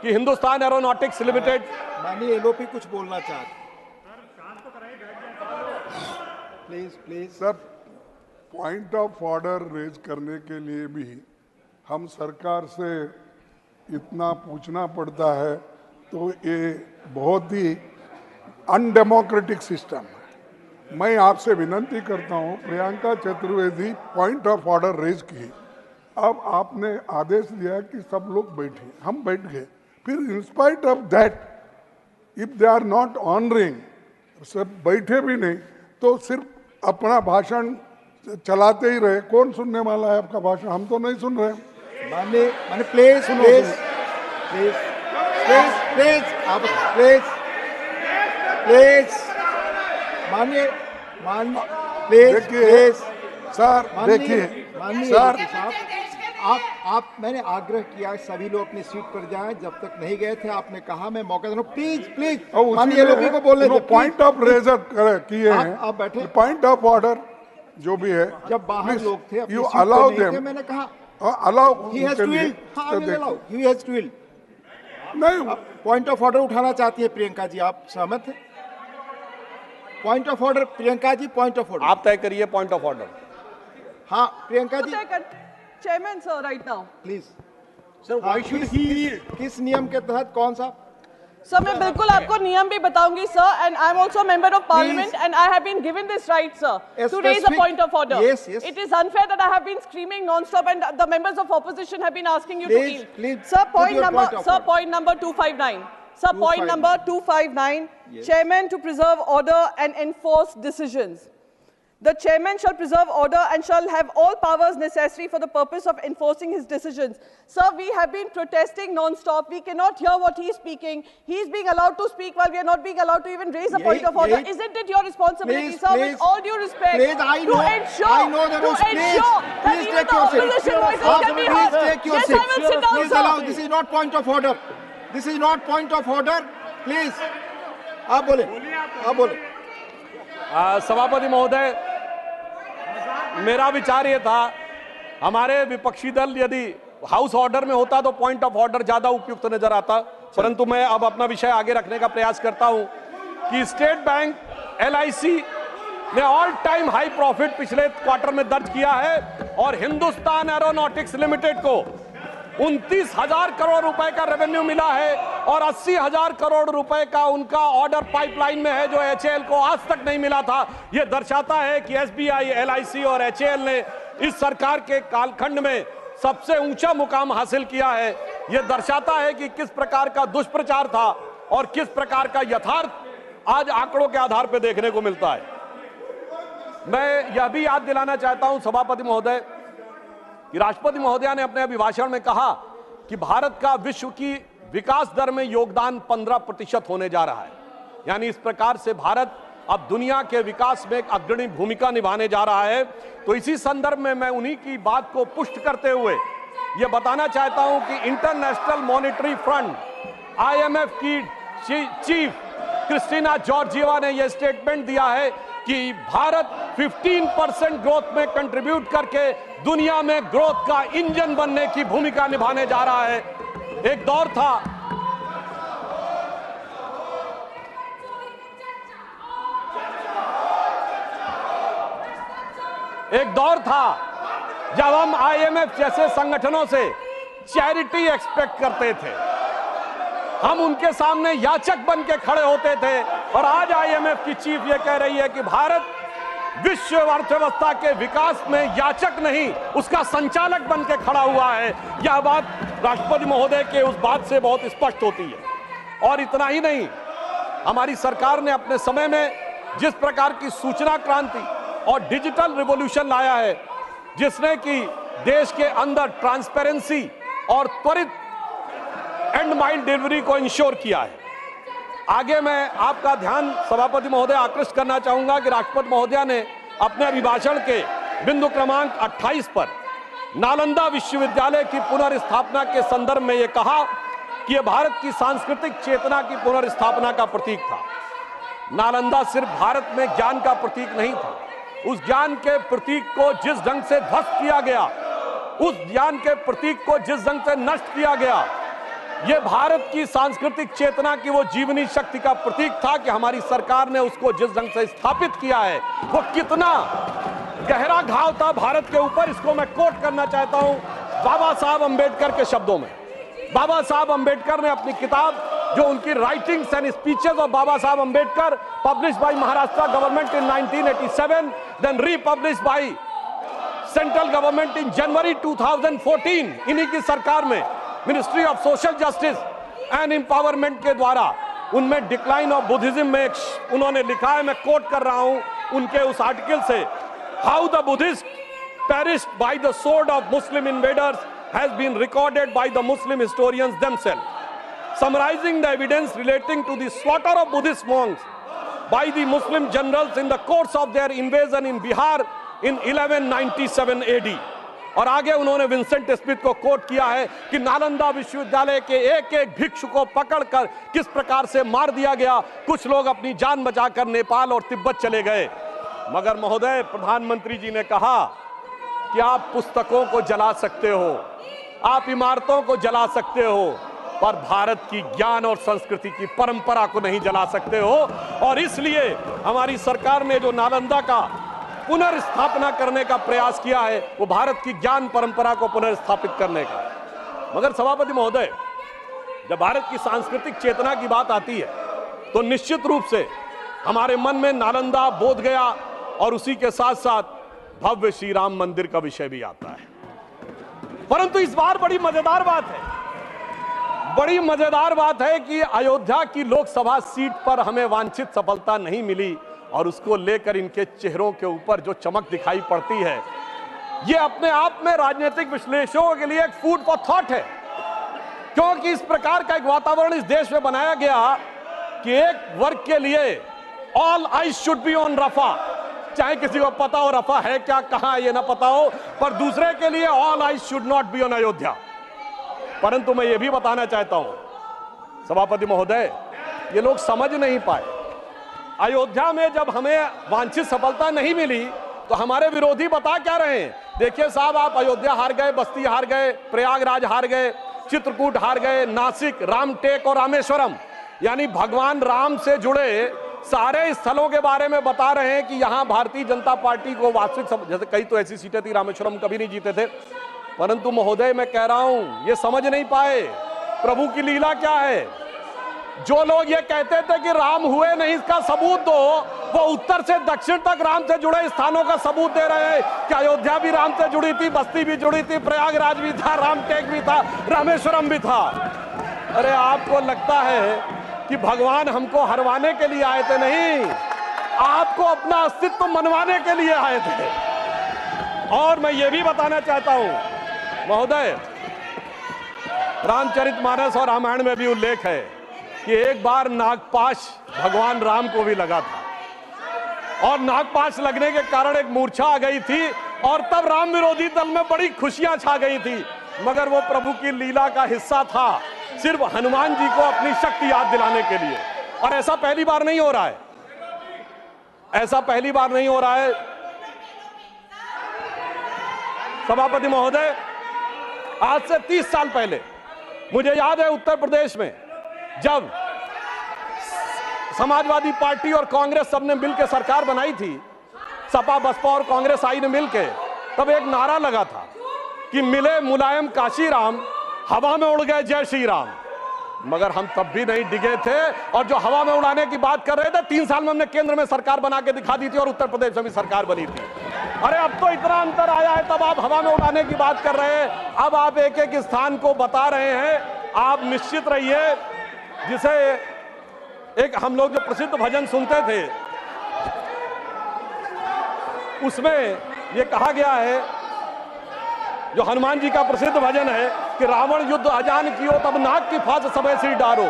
कि हिंदुस्तान एरोनॉटिक्स लिमिटेड, माननीय एलओपी कुछ बोलना चाहते please. Sir, point of order raise करने के लिए भी हम सरकार से इतना पूछना पड़ता है, तो ये बहुत ही अनडेमोक्रेटिक सिस्टम है। मैं आपसे विनती करता हूं, Priyanka Chaturvedi point of order raise की, अब आपने आदेश दिया कि सब लोग बैठे, हम बैठ गए, फिर in spite of that if they are not honouring, सब बैठे भी नहीं तो सिर्फ अपना भाषण चलाते ही रहे। कौन सुनने वाला है आपका भाषण? हम तो नहीं सुन रहे। माननीय प्लीज आप प्लीज माननीय देखिए सर, देखिए सर, आप मैंने आग्रह किया सभी लोग अपनी सीट पर जाएं। जब तक नहीं गए थे आपने कहा मैं मौका दूं। प्लीज माननीय लोगों को बोलने दो। पॉइंट ऑफ रेजर किए हैं, आप बैठे। पॉइंट ऑफ ऑर्डर जो भी है, जब बाहर लोग थे अपनी यू सीट पर अलाउ नहीं थे, देम, मैंने कहा allow he has to yield. हां, I will allow, he has to yield. नहीं, पॉइंट ऑफ ऑर्डर उठाना चाहती है प्रियंका जी, आप सहमत हैं? Point of order Priyanka ji, point of order आप तय करिए पॉइंट ऑफ ऑर्डर। हाँ Priyanka ji, chairman sir, right now please sir, why should he, किस नियम के तहत, कौन सा? सर, मैं बिल्कुल आपको नियम भी बताऊंगी sir, and I am also member of Parliament and I have been given this right sir to raise a point of order. Yes. It is unfair that I have been screaming non-stop and the members of opposition have been asking you to yield. Please, Sir, put your point of order. point number 259. Sir, point 259. number 259. Yes. Chairman to preserve order and enforce decisions. The chairman shall preserve order and shall have all powers necessary for the purpose of enforcing his decisions. Sir, we have been protesting non-stop. We cannot hear what he is speaking. He is being allowed to speak while we are not being allowed to even raise a point of order. Isn't it your responsibility, sir, with all due respect, to ensure that even the opposition voices can be heard? Yes, I will sit down, Please sir. allow, this is not point of order. This is not point of order. Please, आप बोले। सभापति महोदय, मेरा विचार ये था, हमारे विपक्षी दल यदि हाउस ऑर्डर में होता तो पॉइंट ऑफ ऑर्डर ज्यादा उपयुक्त नजर आता, परंतु मैं अब अपना विषय आगे रखने का प्रयास करता हूं कि स्टेट बैंक, एलआईसी ने ऑल टाइम हाई प्रॉफिट पिछले क्वार्टर में दर्ज किया है और हिंदुस्तान एरोनॉटिक्स लिमिटेड को 29,000 करोड़ रुपए का रेवेन्यू मिला है, और 80,000 करोड़ रुपए का उनका ऑर्डर पाइपलाइन में है जो HAL को आज तक नहीं मिला था। यह दर्शाता है कि SBI, LIC और HAL ने इस सरकार के कालखंड में सबसे ऊंचा मुकाम हासिल किया है। यह दर्शाता है कि किस प्रकार का दुष्प्रचार था और किस प्रकार का यथार्थ आज आंकड़ों के आधार पर देखने को मिलता है। मैं यह भी याद दिलाना चाहता हूं सभापति महोदय कि राष्ट्रपति महोदया ने अपने अभिभाषण में कहा कि भारत का विश्व की विकास दर में योगदान 15% होने जा रहा है। यानी इस प्रकार से भारत अब दुनिया के विकास में एक अग्रणी भूमिका निभाने जा रहा है। तो इसी संदर्भ में मैं उन्हीं की बात को पुष्ट करते हुए यह बताना चाहता हूं कि इंटरनेशनल मॉनेटरी फंड IMF की चीफ क्रिस्टीना जॉर्जिएवा ने यह स्टेटमेंट दिया है कि भारत 15% ग्रोथ में कंट्रीब्यूट करके दुनिया में ग्रोथ का इंजन बनने की भूमिका निभाने जा रहा है। एक दौर था जब हम IMF जैसे संगठनों से चैरिटी एक्सपेक्ट करते थे, हम उनके सामने याचक बन के खड़े होते थे। और आज IMF की चीफ ये कह रही है कि भारत विश्व अर्थव्यवस्था के विकास में याचक नहीं, उसका संचालक बन के खड़ा हुआ है। यह बात राष्ट्रपति महोदय के उस बात से बहुत स्पष्ट होती है। और इतना ही नहीं, हमारी सरकार ने अपने समय में जिस प्रकार की सूचना क्रांति और डिजिटल रिवॉल्यूशन लाया है, जिसने कि देश के अंदर ट्रांसपेरेंसी और त्वरित एंड माइल डिलीवरी को इंश्योर किया है। आगे मैं आपका ध्यान सभापति महोदय आकृष्ट करना चाहूंगा कि राष्ट्रपति महोदया ने अपने अभिभाषण के बिंदु क्रमांक 28 पर नालंदा विश्वविद्यालय की पुनर्स्थापना के संदर्भ में यह कहा कि यह भारत की सांस्कृतिक चेतना की पुनर्स्थापना का प्रतीक था। नालंदा सिर्फ भारत में ज्ञान का प्रतीक नहीं था, उस ज्ञान के प्रतीक को जिस ढंग से ध्वस्त किया गया, उस ज्ञान के प्रतीक को जिस ढंग से नष्ट किया गया, यह भारत की सांस्कृतिक चेतना की वो जीवनी शक्ति का प्रतीक था कि हमारी सरकार ने उसको जिस ढंग से स्थापित किया है, वो कितना गहरा घाव था भारत के ऊपर। इसको मैं कोट करना चाहता हूं बाबा साहब अंबेडकर के शब्दों में। बाबा साहब अंबेडकर ने अपनी किताब, जो उनकी writings and speeches of Baba Saheb Ambedkar, published by Maharashtra government in 1987, then republished by central government in January 2014, इन्हीं की सरकार में ministry of social justice and empowerment के द्वारा उनमें डिक्लाइन ऑफ बुद्धिज्म में उन्होंने लिखा है, मैं कोट कर रहा हूं उनके उस आर्टिकल से, how the Buddhist perished by the sword of Muslim invaders has been recorded by the Muslim historians themselves, summarising the evidence relating to the slaughter of Buddhist monks by the Muslim generals in the course of their invasion in Bihar in 1197 AD। और आगे उन्होंने Vincent Smith को coat किया है कि नालंदा विश्वविद्यालय के एक एक भिक्षु को पकड़कर किस प्रकार से मार दिया गया, कुछ लोग अपनी जान बचाकर नेपाल और तिब्बत चले गए। मगर महोदय, प्रधानमंत्री जी ने कहा कि आप पुस्तकों को जला सकते हो, आप इमारतों को जला सकते हो, पर भारत की ज्ञान और संस्कृति की परंपरा को नहीं जला सकते हो। और इसलिए हमारी सरकार ने जो नालंदा का पुनर्स्थापना करने का प्रयास किया है, वो भारत की ज्ञान परंपरा को पुनर्स्थापित करने का। मगर सभापति महोदय, जब भारत की सांस्कृतिक चेतना की बात आती है तो निश्चित रूप से हमारे मन में नालंदा, बोधगया और उसी के साथ साथ भव्य श्री राम मंदिर का विषय भी आता है। परंतु इस बार बड़ी मजेदार बात है कि अयोध्या की लोकसभा सीट पर हमें वांछित सफलता नहीं मिली और उसको लेकर इनके चेहरों के ऊपर जो चमक दिखाई पड़ती है, ये अपने आप में राजनीतिक विश्लेषकों के लिए एक फूड फॉर थॉट है। क्योंकि इस प्रकार का एक वातावरण इस देश में बनाया गया कि एक वर्ग के लिए all eyes should be on Rafah, चाहे किसी को पता हो रफा है क्या, कहां ये ना पता हो, पर दूसरे के लिए all eyes should not be on Ayodhya. परंतु मैं ये भी बताना चाहता हूं सभापति महोदय, ये लोग समझ नहीं पाए। अयोध्या में जब हमें वांछित सफलता नहीं मिली तो हमारे विरोधी बता क्या रहे हैं, देखिए साहब, आप अयोध्या हार गए, बस्ती हार गए, प्रयागराज हार गए, चित्रकूट हार गए, नासिक, रामटेक और रामेश्वरम, यानी भगवान राम से जुड़े सारे स्थलों के बारे में बता रहे हैं कि यहां भारतीय जनता पार्टी को वास्तविक, जैसे कई तो ऐसी सीटें थी, रामेश्वरम कभी नहीं जीते थे। परंतु महोदय, मैं कह रहा हूं, ये समझ नहीं पाए प्रभु की लीला क्या है। जो लोग ये कहते थे कि राम हुए नहीं इसका सबूत दो, वो उत्तर से दक्षिण तक राम से जुड़े स्थानों का सबूत दे रहे हैं कि अयोध्या भी राम से जुड़ी थी, बस्ती भी जुड़ी थी, प्रयागराज भी था, रामटेक भी था, रामेश्वरम भी था। अरे आपको लगता है कि भगवान हमको हरवाने के लिए आए थे? नहीं, आपको अपना अस्तित्व मनवाने के लिए आए थे। और मैं ये भी बताना चाहता हूं महोदय, रामचरितमानस और रामायण में भी उल्लेख है कि एक बार नागपाश भगवान राम को भी लगा था और नागपाश लगने के कारण एक मूर्छा आ गई थी और तब राम विरोधी दल में बड़ी खुशियां छा गई थी, मगर वो प्रभु की लीला का हिस्सा था, सिर्फ हनुमान जी को अपनी शक्ति याद दिलाने के लिए। और ऐसा पहली बार नहीं हो रहा है, ऐसा पहली बार नहीं हो रहा है। सभापति महोदय, आज से 30 साल पहले मुझे याद है उत्तर प्रदेश में जब समाजवादी पार्टी और कांग्रेस सबने मिलकर सरकार बनाई थी, सपा बसपा और कांग्रेस आई ने मिलकर, तब एक नारा लगा था कि मिले मुलायम काशी राम, हवा में उड़ गए जय श्री राम। मगर हम तब भी नहीं डिगे थे और जो हवा में उड़ाने की बात कर रहे थे, 3 साल में हमने केंद्र में सरकार बना के दिखा दी थी और उत्तर प्रदेश में भी सरकार बनी थी। अरे अब तो इतना अंतर आया है, तब आप हवा में उड़ाने की बात कर रहे हैं, अब आप एक एक स्थान को बता रहे हैं। आप निश्चित रहिए, जिसे एक हम लोग जो प्रसिद्ध भजन सुनते थे उसमें यह कहा गया है, जो हनुमान जी का प्रसिद्ध भजन है कि रावण युद्ध अजान कियो तब नाग की फांस सबे सिर डारो,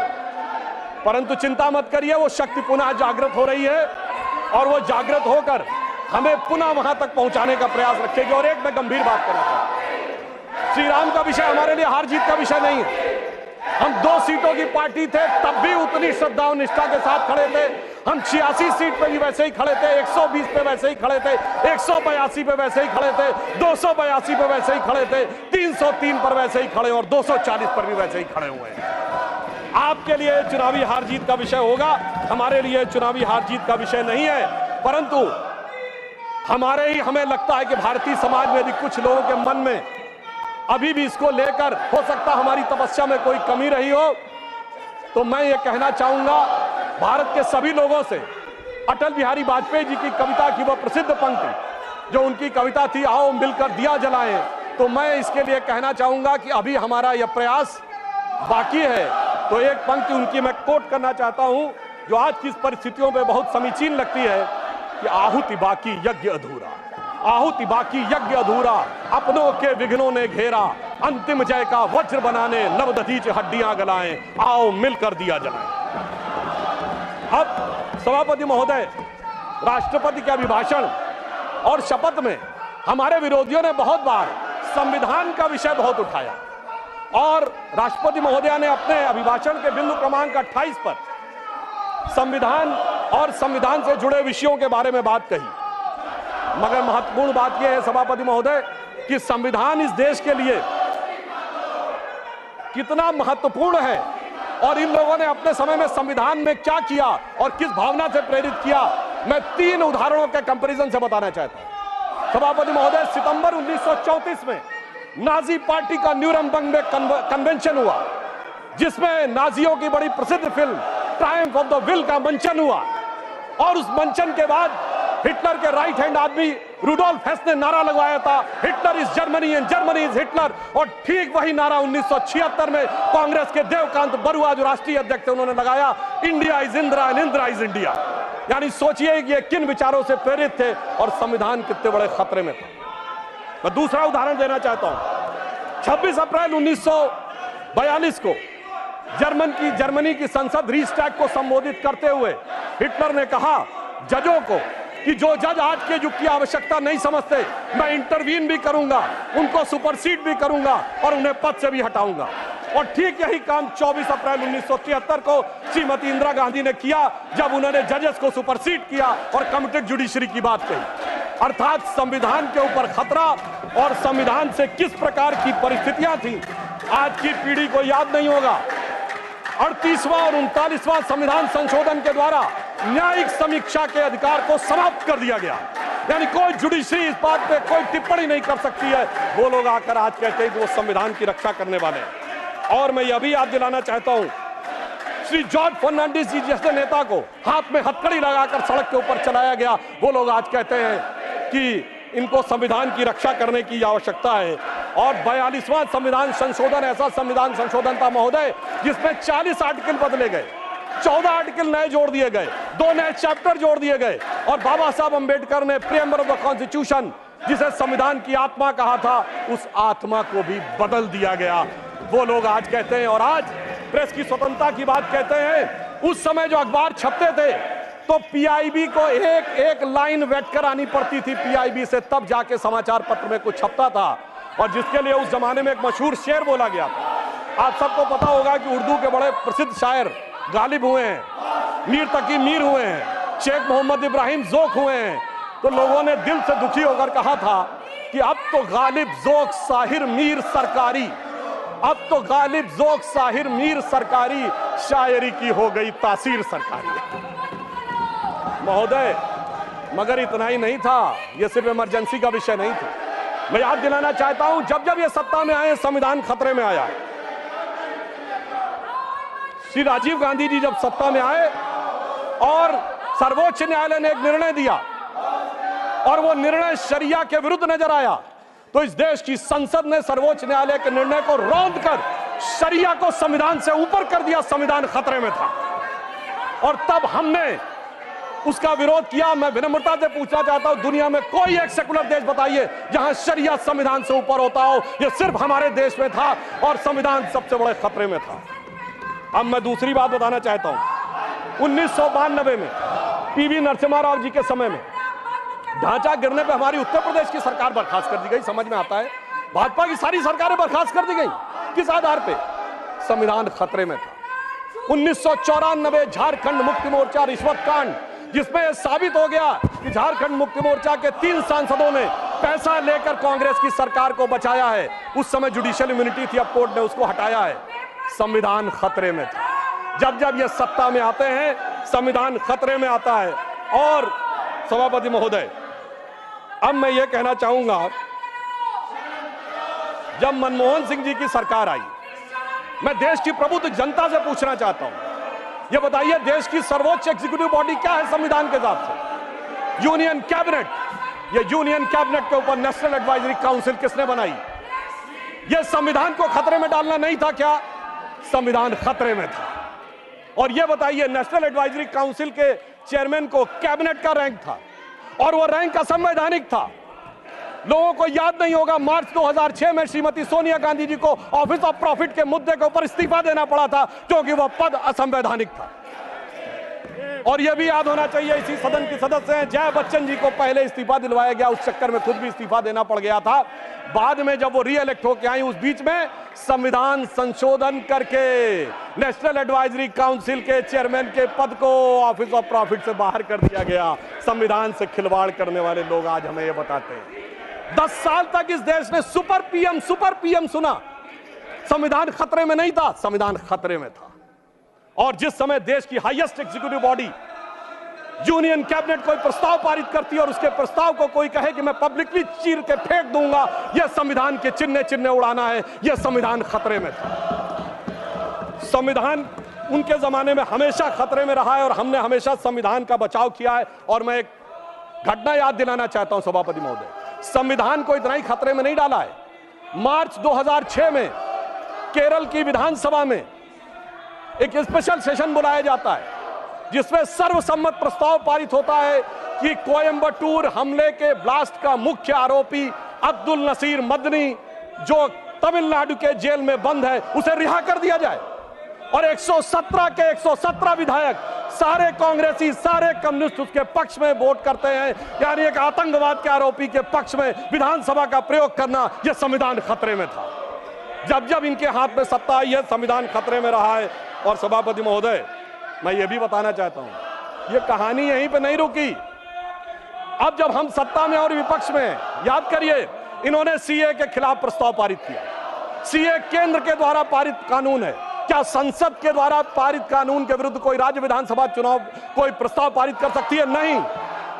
परंतु चिंता मत करिए, वो शक्ति पुनः जागृत हो रही है और वो जागृत होकर हमें पुनः वहां तक पहुंचाने का प्रयास रखेगी। और एक मैं गंभीर बात करना चाहता हूं, श्री राम का विषय हमारे लिए हार जीत का विषय नहीं है। हम 2 सीटों की पार्टी थे, तब भी उतनी श्रद्धा और निष्ठा के साथ खड़े थे। हम 86 सीट पे भी वैसे ही खड़े थे, 120 पे वैसे ही खड़े थे, 182 पे वैसे ही खड़े थे, 282 पे वैसे ही खड़े थे, 303 पर वैसे ही खड़े और 240 पर भी वैसे ही खड़े हुए हैं। आपके लिए चुनावी हार जीत का विषय होगा, हमारे लिए चुनावी हार जीत का विषय नहीं है। परंतु हमें लगता है कि भारतीय समाज में यदि कुछ लोगों के मन में अभी भी इसको लेकर हो सकता हमारी तपस्या में कोई कमी रही हो, तो मैं ये कहना चाहूंगा भारत के सभी लोगों से, अटल बिहारी वाजपेयी जी की कविता की वह प्रसिद्ध पंक्ति जो उनकी कविता थी, आओ मिलकर दिया जलाएं, तो मैं इसके लिए कहना चाहूंगा कि अभी हमारा यह प्रयास बाकी है। तो एक पंक्ति उनकी मैं कोट करना चाहता हूं जो आज की परिस्थितियों में बहुत समीचीन लगती है कि आहुति बाकी यज्ञ अधूरा, आहुति बाकी यज्ञ अधूरा, अपनों के विघ्नों ने घेरा, अंतिम जय का वज्र बनाने नवदधीच हड्डियां गलाएं, आओ मिलकर दिया जलाएं। अब सभापति महोदय, राष्ट्रपति के अभिभाषण और शपथ में हमारे विरोधियों ने बहुत बार संविधान का विषय बहुत उठाया और राष्ट्रपति महोदय ने अपने अभिभाषण के बिंदु क्रमांक 28 पर संविधान और संविधान से जुड़े विषयों के बारे में बात कही। मगर महत्वपूर्ण बात यह है सभापति महोदय कि संविधान इस देश के लिए कितना महत्वपूर्ण है और इन लोगों ने अपने समय में संविधान में क्या किया और किस भावना से प्रेरित किया, मैं 3 उदाहरणों के कंपैरिजन से बताना चाहता हूं। सभापति महोदय, सितंबर 1934 में नाजी पार्टी का न्यूरमबर्ग में कन्वेंशन हुआ, जिसमें नाजियों की बड़ी प्रसिद्ध film Triumph of the will का मंचन हुआ और उस मंचन के बाद हिटलर के राइट हैंड आदमी रुडोल्फ हेस ने नारा लगवाया था, Hitler is Germany and Germany is Hitler. और ठीक वही नारा 1976 में कांग्रेस के देवकांत बरुआ जो राष्ट्रीय अध्यक्ष थे उन्होंने लगाया, India is Indira and Indira is India. यानी सोचिए कि ये किन विचारों से प्रेरित थे और संविधान कितने बड़े खतरे में था। मैं दूसरा उदाहरण देना चाहता हूं। 26 अप्रैल 1942 को जर्मनी की संसद रीस्टैग को संबोधित करते हुए हिटलर ने कहा जजों को कि जो जज आज के युग की आवश्यकता नहीं समझते, मैं इंटरवीन भी करूंगा, उनको सुपरसीड भी करूंगा और उन्हें पद से भी हटाऊंगा। और ठीक यही काम 24 अप्रैल 1973 को श्रीमती इंदिरा गांधी ने किया जब उन्होंने जजेस को सुपरसीड किया और कमिटेड जुडिशरी की बात कही। अर्थात संविधान के ऊपर खतरा और संविधान से किस प्रकार की परिस्थितियां थी आज की पीढ़ी को याद नहीं होगा। 38वां और 39वां संविधान संशोधन के द्वारा न्यायिक समीक्षा के अधिकार को समाप्त कर दिया गया, यानी कोई जुडिशरी इस बात पे कोई टिप्पणी नहीं कर सकती है। वो लोग आकर आज कहते हैं कि वो संविधान की रक्षा करने वाले हैं। और मैं यह भी याद दिलाना चाहता हूं, श्री जॉर्ज फर्नांडिस जी जैसे नेता को हाथ में हथकड़ी लगाकर सड़क के ऊपर चलाया गया, वो लोग आज कहते हैं कि इनको संविधान की रक्षा करने की आवश्यकता है। और 42वां संविधान संशोधन ऐसा संविधान संशोधन था महोदय जिसमें 40 आर्टिकल बदले गए, 14 आर्टिकल नए जोड़ दिए गए, 2 नए चैप्टर जोड़ दिए गए, और बाबा साहब अंबेडकर ने प्रीएम्बल ऑफ द कॉन्स्टिट्यूशन जिसे संविधान की आत्मा कहा था, उस आत्मा को भी बदल दिया गया। वो लोग आज कहते हैं, और आज प्रेस की स्वतंत्रता की बात कहते हैं, उस समय जो अखबार छपते थे तो पीआईबी को एक एक लाइन वेट कर आनी पड़ती थी पीआईबी से, तब जाके समाचार पत्र में कुछ छपता था, और जिसके लिए उस जमाने में एक मशहूर शेर बोला गया था। आप सबको पता होगा कि उर्दू के बड़े प्रसिद्ध शायर गालिब हुए हैं, मीर तकी मीर हुए हैं, शेख मोहम्मद इब्राहिम जोक हुए हैं, तो लोगों ने दिल से दुखी होकर कहा था कि अब तो गालिब जोक साहिर मीर सरकारी, अब तो गालिब जोक साहिर मीर सरकारी, शायरी की हो गई तासीर सरकारी। महोदय, मगर इतना ही नहीं था, यह सिर्फ इमरजेंसी का विषय नहीं था। मैं याद दिलाना चाहता हूं, जब जब ये सत्ता में आए संविधान खतरे में आया। श्री राजीव गांधी जी जब सत्ता में आए और सर्वोच्च न्यायालय ने एक निर्णय दिया और वो निर्णय शरिया के विरुद्ध नजर आया, तो इस देश की संसद ने सर्वोच्च न्यायालय के निर्णय को रौंद कर शरिया को संविधान से ऊपर कर दिया। संविधान खतरे में था और तब हमने उसका विरोध किया। मैं विनम्रता से पूछना चाहता हूं, दुनिया में कोई एक सेकुलर देश बताइए जहां शरिया संविधान से ऊपर होता हो? यह सिर्फ हमारे देश में था और संविधान सबसे बड़े खतरे में था। अब मैं दूसरी बात बताना चाहता हूं, 1992 में पीवी नरसिम्हा राव जी के समय में ढांचा गिरने पर हमारी उत्तर प्रदेश की सरकार बर्खास्त कर दी गई। समझ में आता है, भाजपा की सारी सरकारें बर्खास्त कर दी गई। किस आधार पे? संविधान खतरे में था। 1994 झारखंड मुक्ति मोर्चा रिश्वत कांड, जिसमें साबित हो गया कि झारखंड मुक्ति मोर्चा के 3 सांसदों ने पैसा लेकर कांग्रेस की सरकार को बचाया है। उस समय जुडिशियल इम्यूनिटी थी, अब कोर्ट ने उसको हटाया है। संविधान खतरे में था। जब जब ये सत्ता में आते हैं संविधान खतरे में आता है। और सभापति महोदय, अब मैं ये कहना चाहूंगा, जब मनमोहन सिंह जी की सरकार आई, मैं देश की प्रबुद्ध जनता से पूछना चाहता हूं, ये बताइए देश की सर्वोच्च एग्जीक्यूटिव बॉडी क्या है संविधान के हिसाब से? Union cabinet. ये यूनियन कैबिनेट के ऊपर नेशनल एडवाइजरी काउंसिल किसने बनाई? ये संविधान को खतरे में डालना नहीं था क्या? संविधान खतरे में था। और ये बताइए, नेशनल एडवाइजरी काउंसिल के चेयरमैन को कैबिनेट का रैंक था और वो रैंक असंवैधानिक था। लोगों को याद नहीं होगा, मार्च 2006 में श्रीमती सोनिया गांधी जी को ऑफिस ऑफ प्रॉफिट के मुद्दे के ऊपर इस्तीफा देना पड़ा था क्योंकि वह पद असंवैधानिक था। और यह भी याद होना चाहिए, इसी सदन के सदस्य हैं, जय बच्चन जी को पहले इस्तीफा दिलवाया गया, उस चक्कर में खुद भी इस्तीफा देना पड़ गया था। बाद में जब वो रीइलेक्ट होकर आई, उस बीच में संविधान संशोधन करके नेशनल एडवाइजरी काउंसिल के चेयरमैन के पद को ऑफिस ऑफ प्रॉफिट से बाहर कर दिया गया। संविधान से खिलवाड़ करने वाले लोग आज हमें ये बताते हैं। 10 साल तक इस देश ने सुपर पीएम सुना। संविधान खतरे में नहीं था, संविधान खतरे में था। और जिस समय देश की highest executive body union cabinet कोई प्रस्ताव पारित करती है और उसके प्रस्ताव को कोई कहे कि मैं पब्लिकली चीर के फेंक दूंगा, यह संविधान के चिन्ह उड़ाना है, यह संविधान खतरे में था। संविधान उनके जमाने में हमेशा खतरे में रहा है और हमने हमेशा संविधान का बचाव किया है। और मैं एक घटना याद दिलाना चाहता हूं सभापति महोदय, संविधान को इतना ही खतरे में नहीं डाला है। मार्च 2006 में केरल की विधानसभा में एक स्पेशल सेशन बुलाया जाता है जिसमें सर्वसम्मत प्रस्ताव पारित होता है कि कोयंबटूर हमले के ब्लास्ट का मुख्य आरोपी अब्दुल नसीर मदनी, जो तमिलनाडु के जेल में बंद है, उसे रिहा कर दिया जाए। और 117 के 117 विधायक, सारे कांग्रेसी, सारे कम्युनिस्ट उसके पक्ष में वोट करते हैं। यानी एक आतंकवाद के आरोपी के पक्ष में विधानसभा का प्रयोग करना, यह संविधान खतरे में था। जब जब इनके हाथ में सत्ता आई है, संविधान खतरे में रहा है। और सभापति महोदय, मैं ये भी बताना चाहता हूं, ये कहानी यहीं पे नहीं रुकी। अब जब हम सत्ता में और विपक्ष में, याद करिए, इन्होंने सीए के खिलाफ प्रस्ताव पारित किया। सीए केंद्र के द्वारा पारित कानून है। क्या संसद के द्वारा पारित कानून के विरुद्ध कोई राज्य विधानसभा चुनाव कोई प्रस्ताव पारित कर सकती है? नहीं।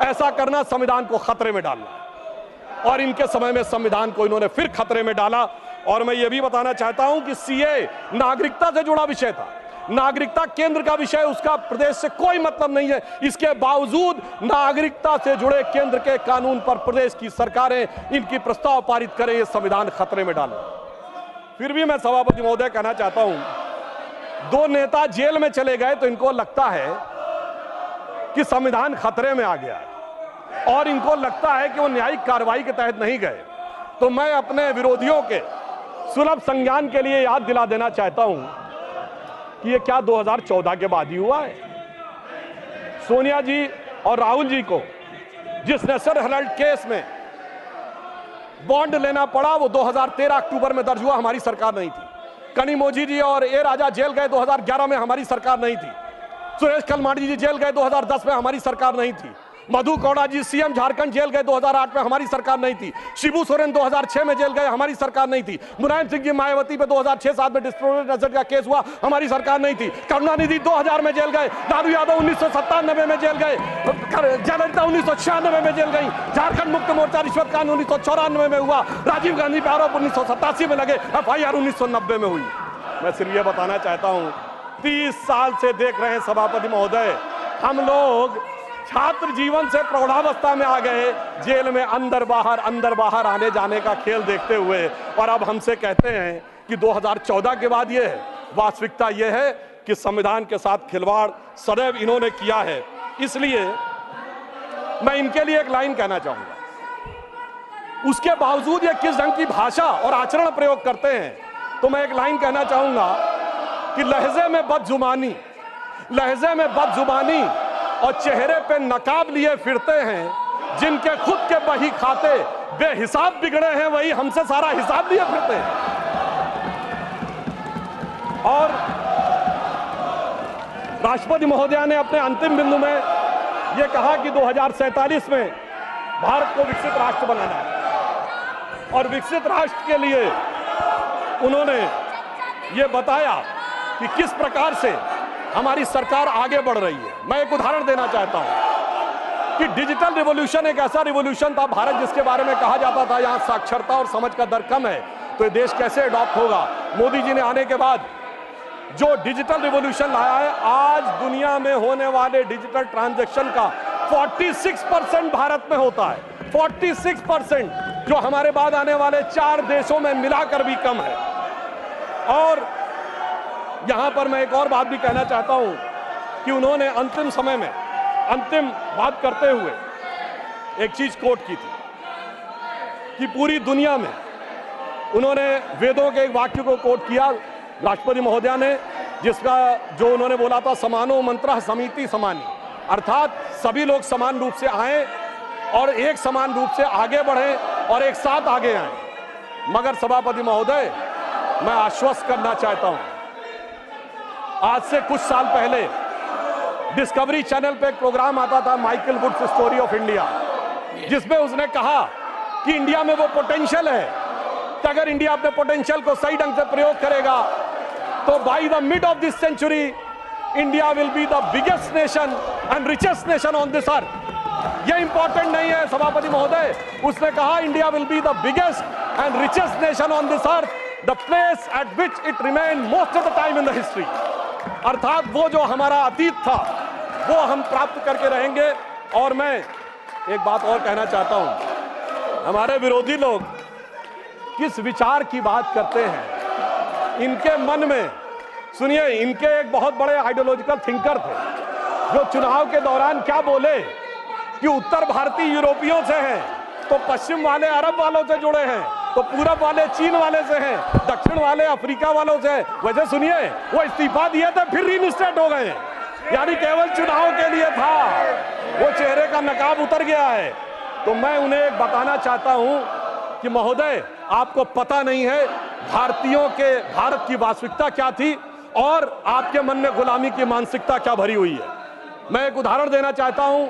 ऐसा करना संविधान को खतरे में डालना। और इनके समय में संविधान को इन्होंने फिर खतरे में डाला। और मैं ये भी बताना चाहता हूं कि सीए नागरिकता से जुड़ा विषय था। नागरिकता केंद्र का विषय, उसका प्रदेश से कोई मतलब नहीं है। इसके बावजूद नागरिकता से जुड़े केंद्र के कानून पर प्रदेश की सरकारें इनकी प्रस्ताव पारित करें, ये संविधान खतरे में डालें। फिर भी मैं सभापति महोदय कहना चाहता हूं, दो नेता जेल में चले गए तो इनको लगता है कि संविधान खतरे में आ गया है और इनको लगता है कि वो न्यायिक कार्रवाई के तहत नहीं गए। तो मैं अपने विरोधियों के सुलभ संज्ञान के लिए याद दिला देना चाहता हूं कि ये क्या 2014 के बाद ही हुआ है। सोनिया जी और राहुल जी को जिस नेशनल हेराल्ड केस में बॉन्ड लेना पड़ा वो 2013 अक्टूबर में दर्ज हुआ, हमारी सरकार नहीं थी। कनिमोझी जी और ए राजा जेल गए 2011 में, हमारी सरकार नहीं थी। सुरेश कलमाडी जी जेल गए 2010 में, हमारी सरकार नहीं थी। मधु कौड़ा जी सीएम झारखंड जेल गए 2008 में, हमारी सरकार नहीं थी। शिबू सोरेन 2006 में जेल गए, हमारी सरकार नहीं थी। मुलायम सिंह जी मायावती पे 2006-7 में डिस्ट्रोवर्टेड एसेट का केस हुआ, हमारी सरकार नहीं थी। करुणानिधि 2000 में जेल गए, लालू यादव 1997 में जेल गए, जयललिता 1996 में जेल गई, झारखंड मुक्त मोर्चा रिश्वत कांड 1994 में हुआ, राजीव गांधी पे आरोप 1987 में लगे, FIR 1990 में हुई। मैं सिर्फ ये बताना चाहता हूं, 30 साल से देख रहे हैं सभापति महोदय, हम लोग छात्र जीवन से प्रौढ़ावस्था में आ गए, जेल में अंदर बाहर आने जाने का खेल देखते हुए, और अब हमसे कहते हैं कि 2014 के बाद ये है। वास्तविकता ये है कि संविधान के साथ खिलवाड़ सदैव इन्होंने किया है। इसलिए मैं इनके लिए एक लाइन कहना चाहूंगा, उसके बावजूद ये किस ढंग की भाषा और आचरण प्रयोग करते हैं, तो मैं एक लाइन कहना चाहूंगा कि लहजे में बदजुबानी और चेहरे पे नकाब लिए फिरते हैं, जिनके खुद के बही खाते बेहिसाब बिगड़े हैं, वही हमसे सारा हिसाब लिए फिरते हैं। और राष्ट्रपति महोदया ने अपने अंतिम बिंदु में यह कहा कि 2047 में भारत को विकसित राष्ट्र बनाना है, और विकसित राष्ट्र के लिए उन्होंने ये बताया कि किस प्रकार से हमारी सरकार आगे बढ़ रही है। मैं एक उदाहरण देना चाहता हूं कि डिजिटल रिवॉल्यूशन एक ऐसा रिवॉल्यूशन था, भारत जिसके बारे में कहा जाता था यहां साक्षरता और समझ का दर कम है, तो ये देश कैसे अडॉप्ट होगा। मोदी जी ने आने के बाद जो डिजिटल रिवॉल्यूशन लाया है, आज दुनिया में होने वाले डिजिटल ट्रांजैक्शन का 46% भारत में होता है। 46%, जो हमारे बाद आने वाले 4 देशों में मिलाकर भी कम है। और यहां पर मैं एक और बात भी कहना चाहता हूं कि उन्होंने अंतिम समय में अंतिम बात करते हुए एक चीज कोट की थी कि पूरी दुनिया में उन्होंने वेदों के एक वाक्य को कोट किया राष्ट्रपति महोदया ने, जिसका जो उन्होंने बोला था, समानो मंत्रः समिति समानी, अर्थात सभी लोग समान रूप से आए और एक समान रूप से आगे बढ़े और एक साथ आगे आए। मगर सभापति महोदय, मैं आश्वस्त करना चाहता हूं, आज से कुछ साल पहले डिस्कवरी चैनल पे एक प्रोग्राम आता था, Michael Woods story of India, जिसमें उसने कहा कि इंडिया में वो पोटेंशियल है कि अगर इंडिया अपने पोटेंशियल को सही ढंग से प्रयोग करेगा तो by the mid of this century India will be the biggest nation and richest nation on this earth. ये इंपॉर्टेंट नहीं है सभापति महोदय, उसने कहा India will be the biggest and richest nation on this earth, the place at which it remain most of the time in the history. अर्थात वो जो हमारा अतीत था वो हम प्राप्त करके रहेंगे। और मैं एक बात और कहना चाहता हूं, हमारे विरोधी लोग किस विचार की बात करते हैं, इनके मन में, सुनिए, इनके एक बहुत बड़े आइडियोलॉजिकल थिंकर थे जो चुनाव के दौरान क्या बोले कि उत्तर भारतीय यूरोपियों से हैं, तो पश्चिम वाले अरब वालों से जुड़े हैं, तो पूरब वाले चीन वाले से हैं, दक्षिण वाले अफ्रीका वालों से। वैसे सुनिए, वो इस्तीफा दिए थे फिर रीइंस्टेट हो गए, यानी केवल चुनाव के लिए था, वो चेहरे का नकाब उतर गया है। तो मैं उन्हें एक बताना चाहता हूं कि महोदय, आपको पता नहीं है भारतीयों के भारत की वास्तविकता क्या थी और आपके मन में गुलामी की मानसिकता क्या भरी हुई है। मैं एक उदाहरण देना चाहता हूं,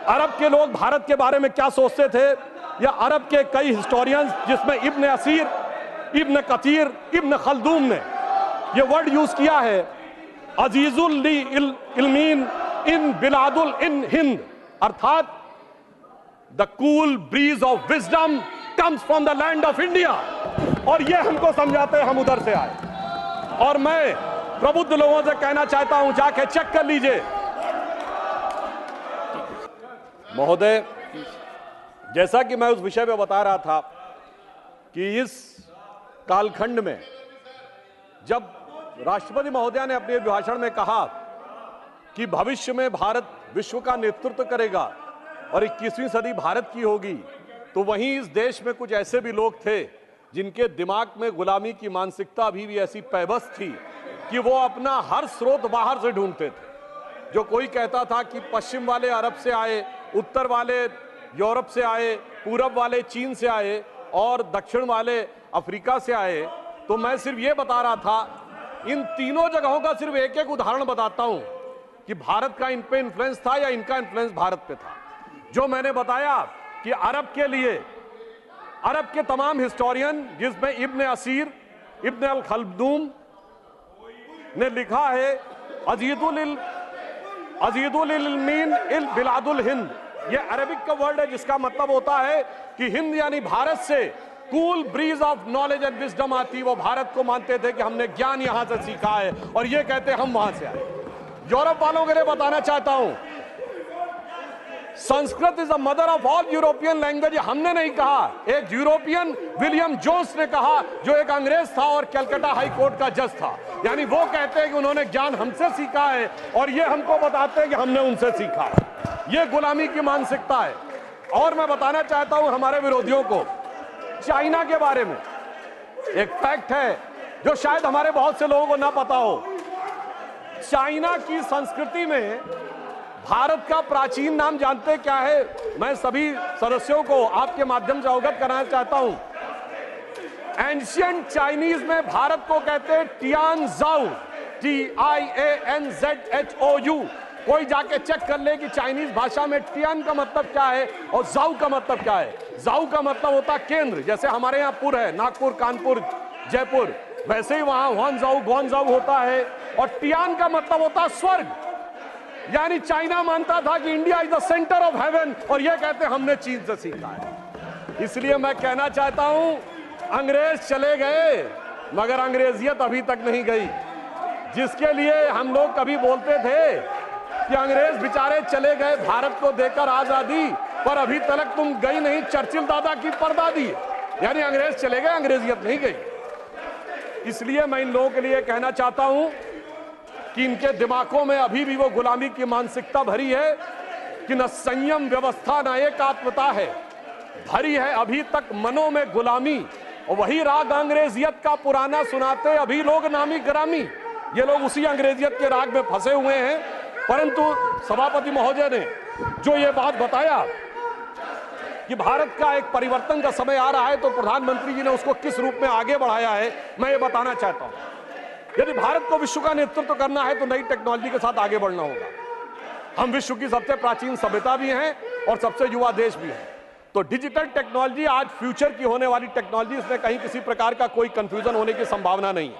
अरब के लोग भारत के बारे में क्या सोचते थे, या अरब के कई हिस्टोरियंस जिसमें इब्न असीर, इब्न कतीर, इब्न खल्दून ने ये वर्ड यूज किया है, अजीजुल ली इल्मीन इन बिलादुल इन हिंद, अर्थात the cool bridge of wisdom comes from the land of India. और ये हमको समझाते हम उधर से आए। और मैं प्रबुद्ध लोगों से कहना चाहता हूं, जाके चेक कर लीजिए। महोदय, जैसा कि मैं उस विषय पे बता रहा था कि इस कालखंड में जब राष्ट्रपति महोदय ने अपने भाषण में कहा कि भविष्य में भारत विश्व का नेतृत्व करेगा और 21वीं सदी भारत की होगी, तो वहीं इस देश में कुछ ऐसे भी लोग थे जिनके दिमाग में गुलामी की मानसिकता अभी भी ऐसी पैबस्त थी कि वो अपना हर स्रोत बाहर से ढूंढते थे। जो कोई कहता था कि पश्चिम वाले अरब से आए, उत्तर वाले यूरोप से आए, पूरब वाले चीन से आए और दक्षिण वाले अफ्रीका से आए, तो मैं सिर्फ ये बता रहा था, इन तीनों जगहों का सिर्फ एक एक उदाहरण बताता हूं कि भारत का इन पे इन्फ्लुएंस था या इनका इन्फ्लुएंस भारत पे था। जो मैंने बताया कि अरब के लिए अरब के तमाम हिस्टोरियन, जिसमें इब्न असीर, इब्न अल खल्दूम ने लिखा है अजीदुल इल्मीन इल बिलादुल हिंद, ये अरबिक का वर्ड है जिसका मतलब होता है कि हिंद यानी भारत से cool bridge of knowledge and wisdom आती। वो भारत को मानते थे कि हमने ज्ञान यहां से सीखा है और ये कहते हम वहां से आए। यूरोप वालों के लिए बताना चाहता हूं, Sanskrit is the mother of all European language. हमने नहीं कहा, एक यूरोपियन विलियम जोन्स ने कहा, जो एक अंग्रेज था और कलकत्ता हाई कोर्ट का जज था। यानी वो कहते हैं कि उन्होंने ज्ञान हमसे सीखा है और ये हमको बताते हैं कि हमने उनसे सीखा। ये गुलामी की मानसिकता है। और मैं बताना चाहता हूं हमारे विरोधियों को चाइना के बारे में एक फैक्ट है जो शायद हमारे बहुत से लोगों को ना पता हो। चाइना की संस्कृति में भारत का प्राचीन नाम जानते क्या है? मैं सभी सदस्यों को आपके माध्यम से अवगत कराना चाहता हूं। एंशियंट चाइनीज में भारत को कहते हैं टियानजाओ, TIANZHOU। कोई जाके चेक कर ले कि चाइनीज भाषा में टियान का मतलब क्या है और जाऊ का मतलब क्या है। जाऊ का मतलब होता है केंद्र, जैसे हमारे यहाँ पुर है, नागपुर, कानपुर, जयपुर, वैसे ही वहां हुआनजाऊ, गुआनजाऊ होता है। और टियान का मतलब होता है स्वर्ग। यानी चाइना मानता था कि India is the centre of haven और ये कहते हमने चीन से सीखा है। इसलिए मैं कहना चाहता हूं, अंग्रेज चले गए मगर अंग्रेजियत अभी तक नहीं गई। जिसके लिए हम लोग कभी बोलते थे कि अंग्रेज बेचारे चले गए भारत को देकर आजादी, पर अभी तक तुम गई नहीं चर्चिल दादा की परदादी। यानी अंग्रेज चले गए, अंग्रेजियत नहीं गई। इसलिए मैं इन लोगों के लिए कहना चाहता हूं कि इनके दिमागों में अभी भी वो गुलामी की मानसिकता भरी है कि न संयम व्यवस्था न एकात्मता है, भरी है अभी तक मनों में गुलामी। और वही राग अंग्रेजियत का पुराना सुनाते अभी लोग नामी ग्रामी। ये लोग उसी अंग्रेजियत के राग में फंसे हुए हैं। परंतु सभापति महोदय ने जो ये बात बताया कि भारत का एक परिवर्तन का समय आ रहा है, तो प्रधानमंत्री जी ने उसको किस रूप में आगे बढ़ाया है, मैं ये बताना चाहता हूं। यदि भारत को विश्व का नेतृत्व करना है तो नई टेक्नोलॉजी के साथ आगे बढ़ना होगा। हम विश्व की सबसे प्राचीन सभ्यता भी हैं और सबसे युवा देश भी हैं। तो डिजिटल टेक्नोलॉजी आज फ्यूचर की होने वाली टेक्नोलॉजी, इसमें कहीं किसी प्रकार का कोई कंफ्यूजन होने की संभावना नहीं है।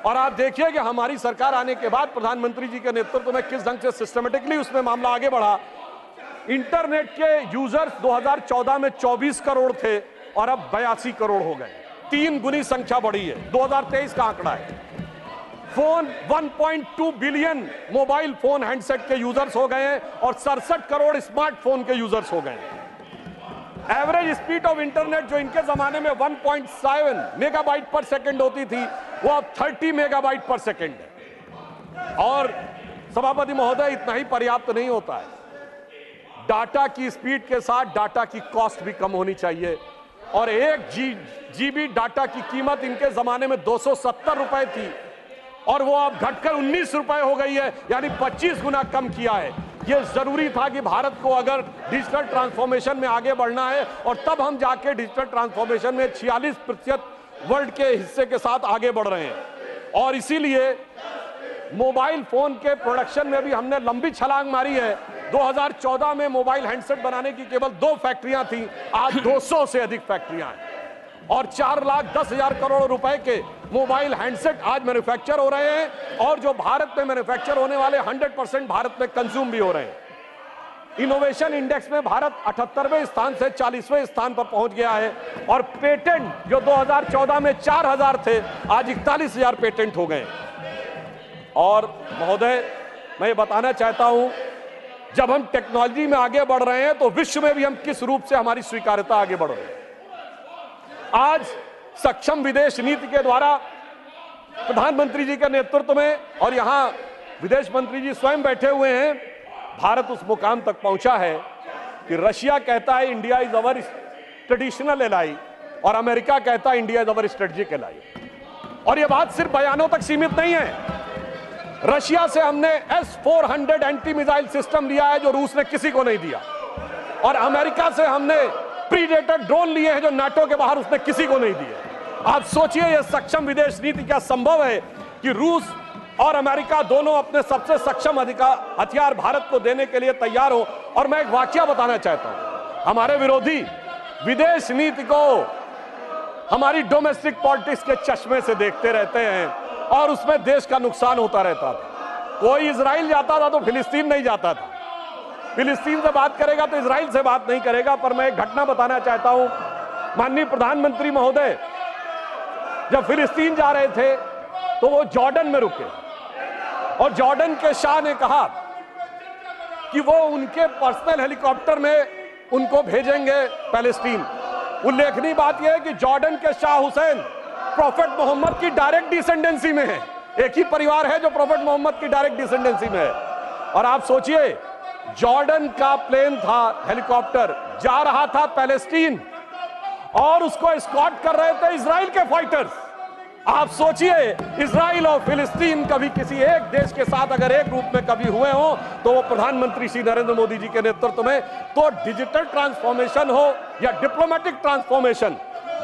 और आप देखिए कि हमारी सरकार आने के बाद प्रधानमंत्री जी के नेतृत्व में किस ढंग से सिस्टमेटिकली उसमें मामला आगे बढ़ा। इंटरनेट के यूजर्स 2014 में 24 करोड़ थे और अब 82 करोड़ हो गए, 3 गुनी संख्या बढ़ी है। 2023 का आंकड़ा है। Phone 1.2 billion mobile phone handset के यूजर्स हो गए हैं और 67 करोड़ स्मार्टफोन के यूजर्स हो गए हैं। एवरेज स्पीड ऑफ इंटरनेट जो इनके जमाने में 1.7 मेगाबाइट पर सेकंड होती थी, वो अब 30 मेगाबाइट पर सेकंड है। और सभापति महोदय, इतना ही पर्याप्त नहीं होता है। डाटा की स्पीड के साथ डाटा की कॉस्ट भी कम होनी चाहिए। और 1 GB डाटा की कीमत इनके जमाने में 270 रुपए थी और वो अब घटकर 19 रुपए हो गई है, यानी 25 गुना कम किया है। ये जरूरी था कि भारत को अगर डिजिटल ट्रांसफॉर्मेशन में आगे बढ़ना है, और तब हम जाके डिजिटल ट्रांसफॉर्मेशन में 46% वर्ल्ड के हिस्से के साथ आगे बढ़ रहे हैं। और इसीलिए मोबाइल फोन के प्रोडक्शन में भी हमने लंबी छलांग मारी है। 2014 में मोबाइल हैंडसेट बनाने की केवल 2 फैक्ट्रियां थी, आज 200 से अधिक फैक्ट्रियां हैं और 4,10,000 करोड़ रुपए के मोबाइल हैंडसेट आज मैन्युफैक्चर हो रहे हैं। और जो भारत में मैन्युफैक्चर होने वाले 100% भारत में कंज्यूम भी हो रहे हैं। इनोवेशन इंडेक्स में भारत 78वें स्थान से 40वें स्थान पर पहुंच गया है। और पेटेंट जो 2014 में 4,000 थे, आज 41,000 पेटेंट हो गए। और महोदय, मैं ये बताना चाहता हूं, जब हम टेक्नोलॉजी में आगे बढ़ रहे हैं तो विश्व में भी हम किस रूप से हमारी स्वीकार्यता आगे बढ़ रही है। आज सक्षम विदेश नीति के द्वारा प्रधानमंत्री जी के नेतृत्व में, और यहां विदेश मंत्री जी स्वयं बैठे हुए हैं, भारत उस मुकाम तक पहुंचा है कि रशिया कहता है India is our traditional ally और अमेरिका कहता है India is our strategic ally. और यह बात सिर्फ बयानों तक सीमित नहीं है। रशिया से हमने S-400 एंटी मिसाइल सिस्टम लिया है जो रूस ने किसी को नहीं दिया, और अमेरिका से हमने प्रीडेटर ड्रोन लिए हैं जो नाटो के बाहर उसने किसी को नहीं दिए। आप सोचिए यह सक्षम विदेश नीति क्या संभव है कि रूस और अमेरिका दोनों अपने सबसे सक्षम हथियार भारत को देने के लिए तैयार हो। और मैं एक वाकया बताना चाहता हूं, हमारे विरोधी विदेश नीति को हमारी डोमेस्टिक पॉलिटिक्स के चश्मे से देखते रहते हैं और उसमें देश का नुकसान होता रहता था। कोई इजराइल जाता था तो फिलिस्तीन नहीं जाता था, फिलिस्तीन से बात करेगा तो इजराइल से बात नहीं करेगा। पर मैं एक घटना बताना चाहता हूं, माननीय प्रधानमंत्री महोदय जब फिलिस्तीन जा रहे थे तो वो जॉर्डन में रुके और जॉर्डन के शाह ने कहा कि वो उनके पर्सनल हेलीकॉप्टर में उनको भेजेंगे पैलेस्टीन। उल्लेखनीय बात यह है कि जॉर्डन के शाह हुसैन प्रोफेट मोहम्मद की डायरेक्ट डिसेंडेंसी में है, एक ही परिवार है जो प्रोफेट मोहम्मद की डायरेक्ट डिसेंडेंसी में है। और आप सोचिए, जॉर्डन का प्लेन था, हेलीकॉप्टर जा रहा था पैलेस्टीन और उसको एस्कॉर्ट कर रहे थे इजराइल के फाइटर्स। आप सोचिए, इजराइल और फिलिस्तीन कभी किसी एक देश के साथ अगर एक रूप में कभी हुए हो तो वो प्रधानमंत्री श्री नरेंद्र मोदी जी के नेतृत्व में। तो डिजिटल ट्रांसफॉर्मेशन हो या डिप्लोमेटिक ट्रांसफॉर्मेशन,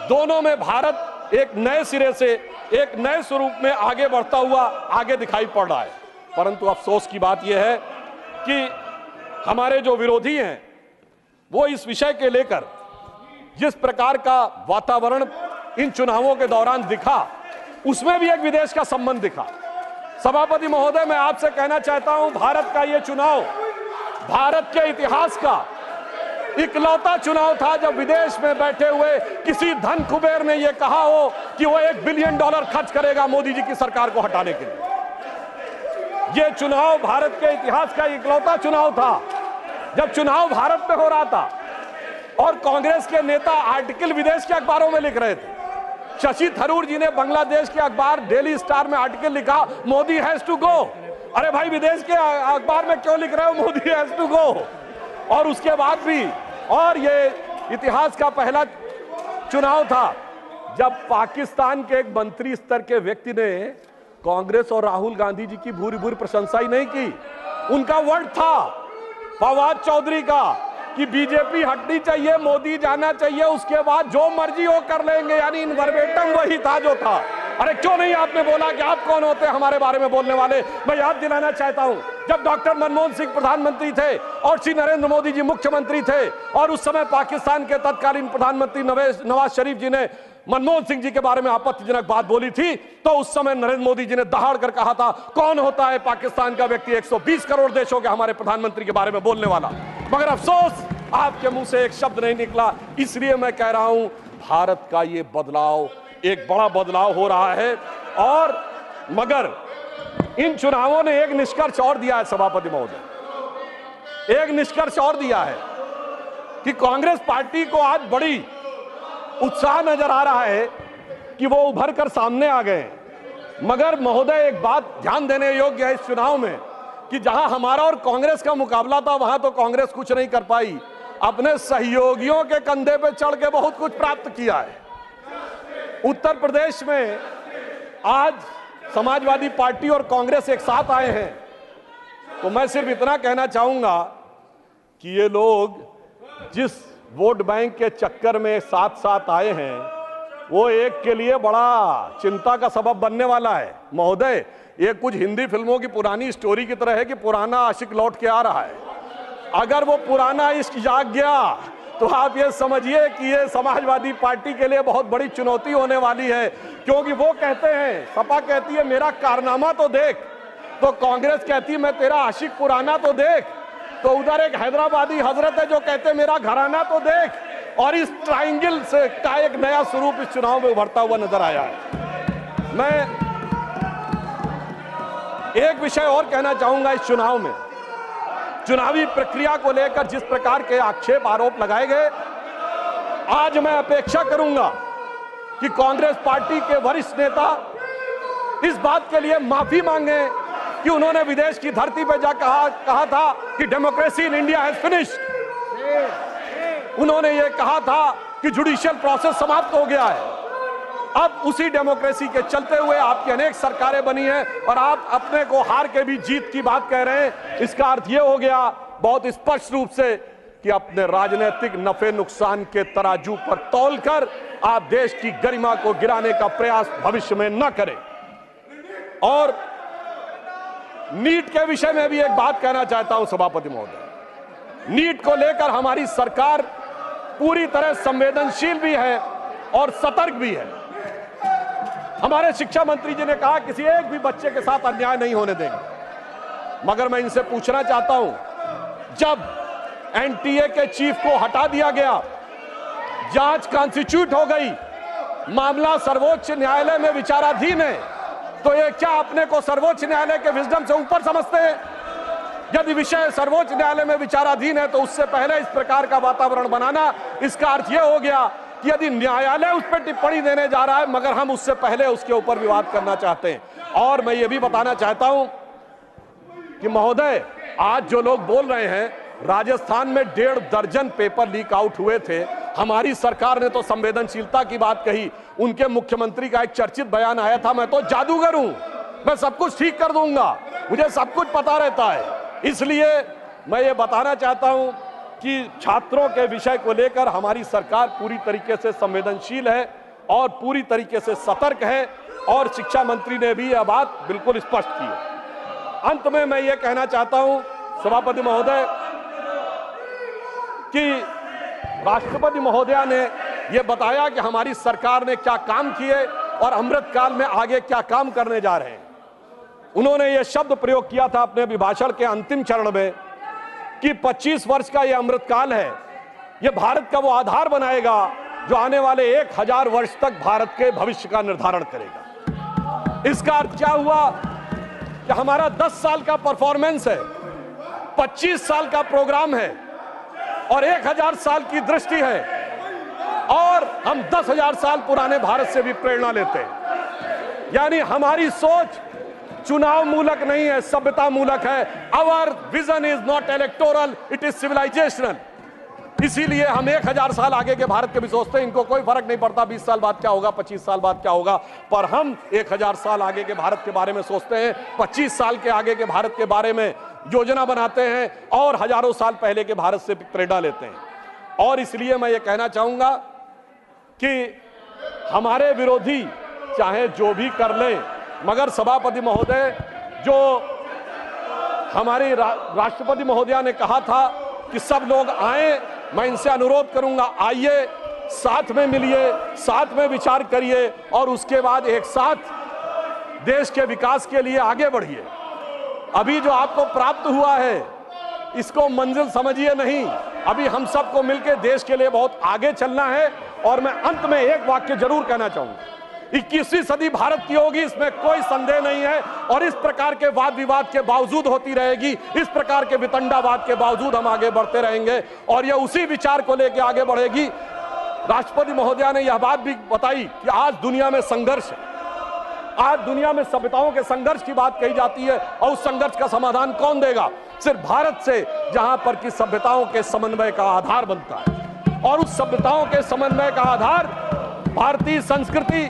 दोनों में भारत एक नए सिरे से एक नए स्वरूप में आगे बढ़ता हुआ आगे दिखाई पड़ रहा है। परंतु अफसोस की बात यह है कि हमारे जो विरोधी हैं वो इस विषय के लेकर जिस प्रकार का वातावरण इन चुनावों के दौरान दिखा, उसमें भी एक विदेश का संबंध दिखा। सभापति महोदय, मैं आपसे कहना चाहता हूं, भारत का यह चुनाव भारत के इतिहास का इकलौता चुनाव था जब विदेश में बैठे हुए किसी धन कुबेर ने यह कहा हो कि वो $1 बिलियन खर्च करेगा मोदी जी की सरकार को हटाने के लिए। यह चुनाव भारत के इतिहास का इकलौता चुनाव था जब चुनाव भारत में हो रहा था और कांग्रेस के नेता आर्टिकल विदेश के अखबारों में लिख रहे थे। शशि थरूर जी ने बांग्लादेश के अखबार डेली स्टार में आर्टिकल लिखा, मोदी हैज टू गो। अरे भाई, विदेश के अखबार में क्यों लिख रहे हो मोदी हैज टू गो? और उसके बाद भी, और ये इतिहास का पहला चुनाव था जब पाकिस्तान के एक मंत्री स्तर के व्यक्ति ने कांग्रेस और राहुल गांधी जी की भूरी भूरी प्रशंसा ही नहीं की। उनका वर्ड था फवाद चौधरी का कि बीजेपी हटनी चाहिए, मोदी जाना चाहिए, उसके बाद जो मर्जी हो कर लेंगे, यानी इन वर्बेटम वही था जो था। अरे क्यों नहीं आपने बोला कि आप कौन होते हैं हमारे बारे में बोलने वाले? मैं याद दिलाना चाहता हूं, जब डॉक्टर मनमोहन सिंह प्रधानमंत्री थे और श्री नरेंद्र मोदी जी मुख्यमंत्री थे और उस समय पाकिस्तान के तत्कालीन प्रधानमंत्री नवाज शरीफ जी ने मनमोहन सिंह जी के बारे में आपत्तिजनक बात बोली थी, तो उस समय नरेंद्र मोदी जी ने दहाड़ कर कहा था, कौन होता है पाकिस्तान का व्यक्ति 120 करोड़ देशों के हमारे प्रधानमंत्री के बारे में बोलने वाला? मगर अफसोस, आपके मुंह से एक शब्द नहीं निकला। इसलिए मैं कह रहा हूं, भारत का ये बदलाव एक बड़ा बदलाव हो रहा है। और मगर इन चुनावों ने एक निष्कर्ष और दिया है सभापति महोदय, एक निष्कर्ष और दिया है कि कांग्रेस पार्टी को आज बड़ी उत्साह नजर आ रहा है कि वो उभर कर सामने आ गए। मगर महोदय, एक बात ध्यान देने योग्य है इस चुनाव में कि जहां हमारा और कांग्रेस का मुकाबला था वहां तो कांग्रेस कुछ नहीं कर पाई, अपने सहयोगियों के कंधे पे चढ़ के बहुत कुछ प्राप्त किया है। उत्तर प्रदेश में आज समाजवादी पार्टी और कांग्रेस एक साथ आए हैं, तो मैं सिर्फ इतना कहना चाहूंगा कि ये लोग जिस वोट बैंक के चक्कर में साथ साथ आए हैं वो एक के लिए बड़ा चिंता का सबब बनने वाला है। महोदय, ये कुछ हिंदी फिल्मों की पुरानी स्टोरी की तरह है कि पुराना आशिक लौट के आ रहा है। अगर वो पुराना इश्क जाग गया तो आप ये समझिए कि ये समाजवादी पार्टी के लिए बहुत बड़ी चुनौती होने वाली है, क्योंकि वो कहते हैं, सपा कहती है मेरा कारनामा तो देख, तो कांग्रेस कहती है मैं तेरा आशिक पुराना तो देख, तो उधर एक हैदराबादी हजरत है जो कहते हैं मेरा घराना तो देख। और इस ट्रायंगल से का एक नया स्वरूप इस चुनाव में उभरता हुआ नजर आया है। मैं एक विषय और कहना चाहूंगा, इस चुनाव में चुनावी प्रक्रिया को लेकर जिस प्रकार के आक्षेप आरोप लगाए गए, आज मैं अपेक्षा करूंगा कि कांग्रेस पार्टी के वरिष्ठ नेता इस बात के लिए माफी मांगे कि उन्होंने विदेश की धरती पर जा कहा था कि democracy in India has finished. उन्होंने ये कहा था कि जुडिशियल प्रोसेस समाप्त हो गया है। अब उसी डेमोक्रेसी के चलते हुए आपकी अनेक सरकारें बनी हैं और आप अपने को हार के भी जीत की बात कह रहे हैं। इसका अर्थ यह हो गया बहुत स्पष्ट रूप से कि अपने राजनीतिक नफे नुकसान के तराजू पर तौलकर आप देश की गरिमा को गिराने का प्रयास भविष्य में न करें। और नीट के विषय में भी एक बात कहना चाहता हूं सभापति महोदय, नीट को लेकर हमारी सरकार पूरी तरह संवेदनशील भी है और सतर्क भी है। हमारे शिक्षा मंत्री जी ने कहा किसी एक भी बच्चे के साथ अन्याय नहीं होने देंगे, मगर मैं इनसे पूछना चाहता हूं, जब एनटीए के चीफ को हटा दिया गया, जांच कॉन्स्टिट्यूट हो गई, मामला सर्वोच्च न्यायालय में विचाराधीन है, तो ये क्या अपने को सर्वोच्च न्यायालय के विजडम से ऊपर समझते हैं? यदि विषय सर्वोच्च न्यायालय में विचाराधीन है तो उससे पहले इस प्रकार का वातावरण बनाना, इसका अर्थ यह हो गया कि यदि न्यायालय उस पर टिप्पणी देने जा रहा है मगर हम उससे पहले उसके ऊपर विवाद करना चाहते हैं। और मैं ये भी बताना चाहता हूं कि महोदय, आज जो लोग बोल रहे हैं, राजस्थान में 1.5 दर्जन पेपर लीक आउट हुए थे, हमारी सरकार ने तो संवेदनशीलता की बात कही। उनके मुख्यमंत्री का एक चर्चित बयान आया था, मैं तो जादूगर हूं, मैं सब कुछ ठीक कर दूंगा, मुझे सब कुछ पता रहता है। इसलिए मैं ये बताना चाहता हूं कि छात्रों के विषय को लेकर हमारी सरकार पूरी तरीके से संवेदनशील है और पूरी तरीके से सतर्क है, और शिक्षा मंत्री ने भी यह बात बिल्कुल स्पष्ट की है। अंत में मैं ये कहना चाहता हूं सभापति महोदय कि राष्ट्रपति महोदया ने यह बताया कि हमारी सरकार ने क्या काम किए और अमृतकाल में आगे क्या काम करने जा रहे हैं। उन्होंने यह शब्द प्रयोग किया था अपने अभिभाषण के अंतिम चरण में कि 25 वर्ष का यह अमृतकाल है, यह भारत का वो आधार बनाएगा जो आने वाले 1000 वर्ष तक भारत के भविष्य का निर्धारण करेगा। इसका अर्थ क्या हुआ कि हमारा 10 साल का परफॉर्मेंस है, 25 साल का प्रोग्राम है और 1000 साल की दृष्टि है, और हम 10,000 साल पुराने भारत से भी प्रेरणा लेते हैं। यानी हमारी सोच चुनाव मूलक नहीं है, सभ्यता मूलक है। Our vision is not electoral, it is civilisational. इसीलिए हम 1000 साल आगे के भारत के भी सोचते हैं। इनको कोई फर्क नहीं पड़ता 20 साल बाद क्या होगा, 25 साल बाद क्या होगा, पर हम 1000 साल आगे के भारत के बारे में सोचते हैं, 25 साल के आगे के भारत के बारे में योजना बनाते हैं और हजारों साल पहले के भारत से प्रेरणा लेते हैं। और इसलिए मैं ये कहना चाहूंगा कि हमारे विरोधी चाहे जो भी कर लें, मगर सभापति महोदय, जो हमारी राष्ट्रपति महोदया ने कहा था कि सब लोग आए, मैं इनसे अनुरोध करूंगा, आइए, साथ में मिलिए, साथ में विचार करिए और उसके बाद एक साथ देश के विकास के लिए आगे बढ़िए। अभी जो आपको प्राप्त हुआ है इसको मंजिल समझिए नहीं, अभी हम सबको मिलकर देश के लिए बहुत आगे चलना है। और मैं अंत में एक वाक्य जरूर कहना चाहूंगा, 21वीं सदी भारत की होगी, इसमें कोई संदेह नहीं है, और इस प्रकार के वाद विवाद के बावजूद होती रहेगी, इस प्रकार के वितंडावाद के बावजूद हम आगे बढ़ते रहेंगे और यह उसी विचार को लेकर आगे बढ़ेगी। राष्ट्रपति महोदया ने यह बात भी बताई कि आज दुनिया में संघर्ष है, आज दुनिया में सभ्यताओं के संघर्ष की बात कही जाती है, और उस संघर्ष का समाधान कौन देगा? सिर्फ भारत से, जहां पर कि सभ्यताओं के समन्वय का आधार बनता है, और उस सभ्यताओं के समन्वय का आधार भारतीय संस्कृति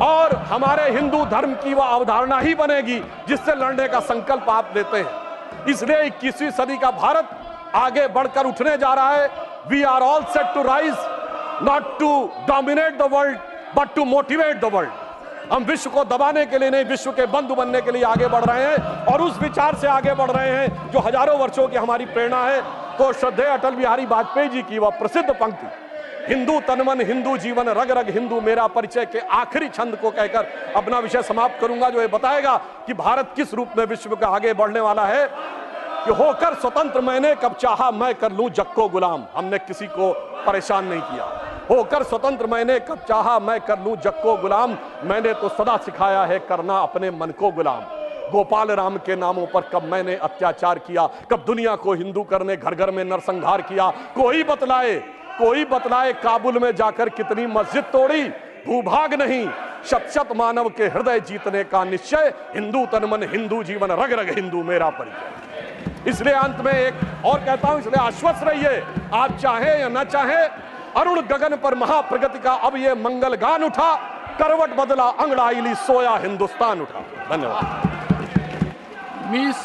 और हमारे हिंदू धर्म की वह अवधारणा ही बनेगी जिससे लड़ने का संकल्प आप लेते हैं। इसलिए 21वीं सदी का भारत आगे बढ़कर उठने जा रहा है। We are all set to rise, not to dominate the world but to motivate the world. हम विश्व को दबाने के लिए नहीं, विश्व के बंधु बनने के लिए आगे बढ़ रहे हैं, और उस विचार से आगे बढ़ रहे हैं जो हजारों वर्षों की हमारी प्रेरणा है। तो श्रद्धेय अटल बिहारी वाजपेयी जी की वह प्रसिद्ध पंक्ति, हिंदू तनमन हिंदू जीवन रग रग हिंदू मेरा परिचय, के आखिरी छंद को कहकर अपना विषय समाप्त करूंगा, जो ये बताएगा कि भारत किस रूप में विश्व का आगे बढ़ने वाला है। कि होकर स्वतंत्र मैंने कब चाहा मैं कर लूं जग को गुलाम। हमने किसी को परेशान नहीं किया। होकर स्वतंत्र मैंने कब चाहा मैं कर लूं जग को गुलाम। मैंने तो सदा सिखाया है करना अपने मन को गुलाम। गोपाल राम के नामों पर कब मैंने अत्याचार किया, कब दुनिया को हिंदू करने घर घर में नरसंहार किया। कोई बतलाए काबुल में जाकर कितनी मस्जिद तोड़ी। भूभाग नहीं, शत शत मानव के हृदय जीतने का निश्चय। हिंदू तन मन हिंदू जीवन, रग रग हिंदू मेरा परिचय। इसलिए अंत में एक और कहता हूं, इसलिए आश्वस्त रहिए, आप चाहे या न चाहे, अरुण गगन पर महाप्रगति का अब ये मंगल गान उठा। करवट बदला अंगड़ाई ली, सोया हिंदुस्तान उठा। धन्यवाद। मिस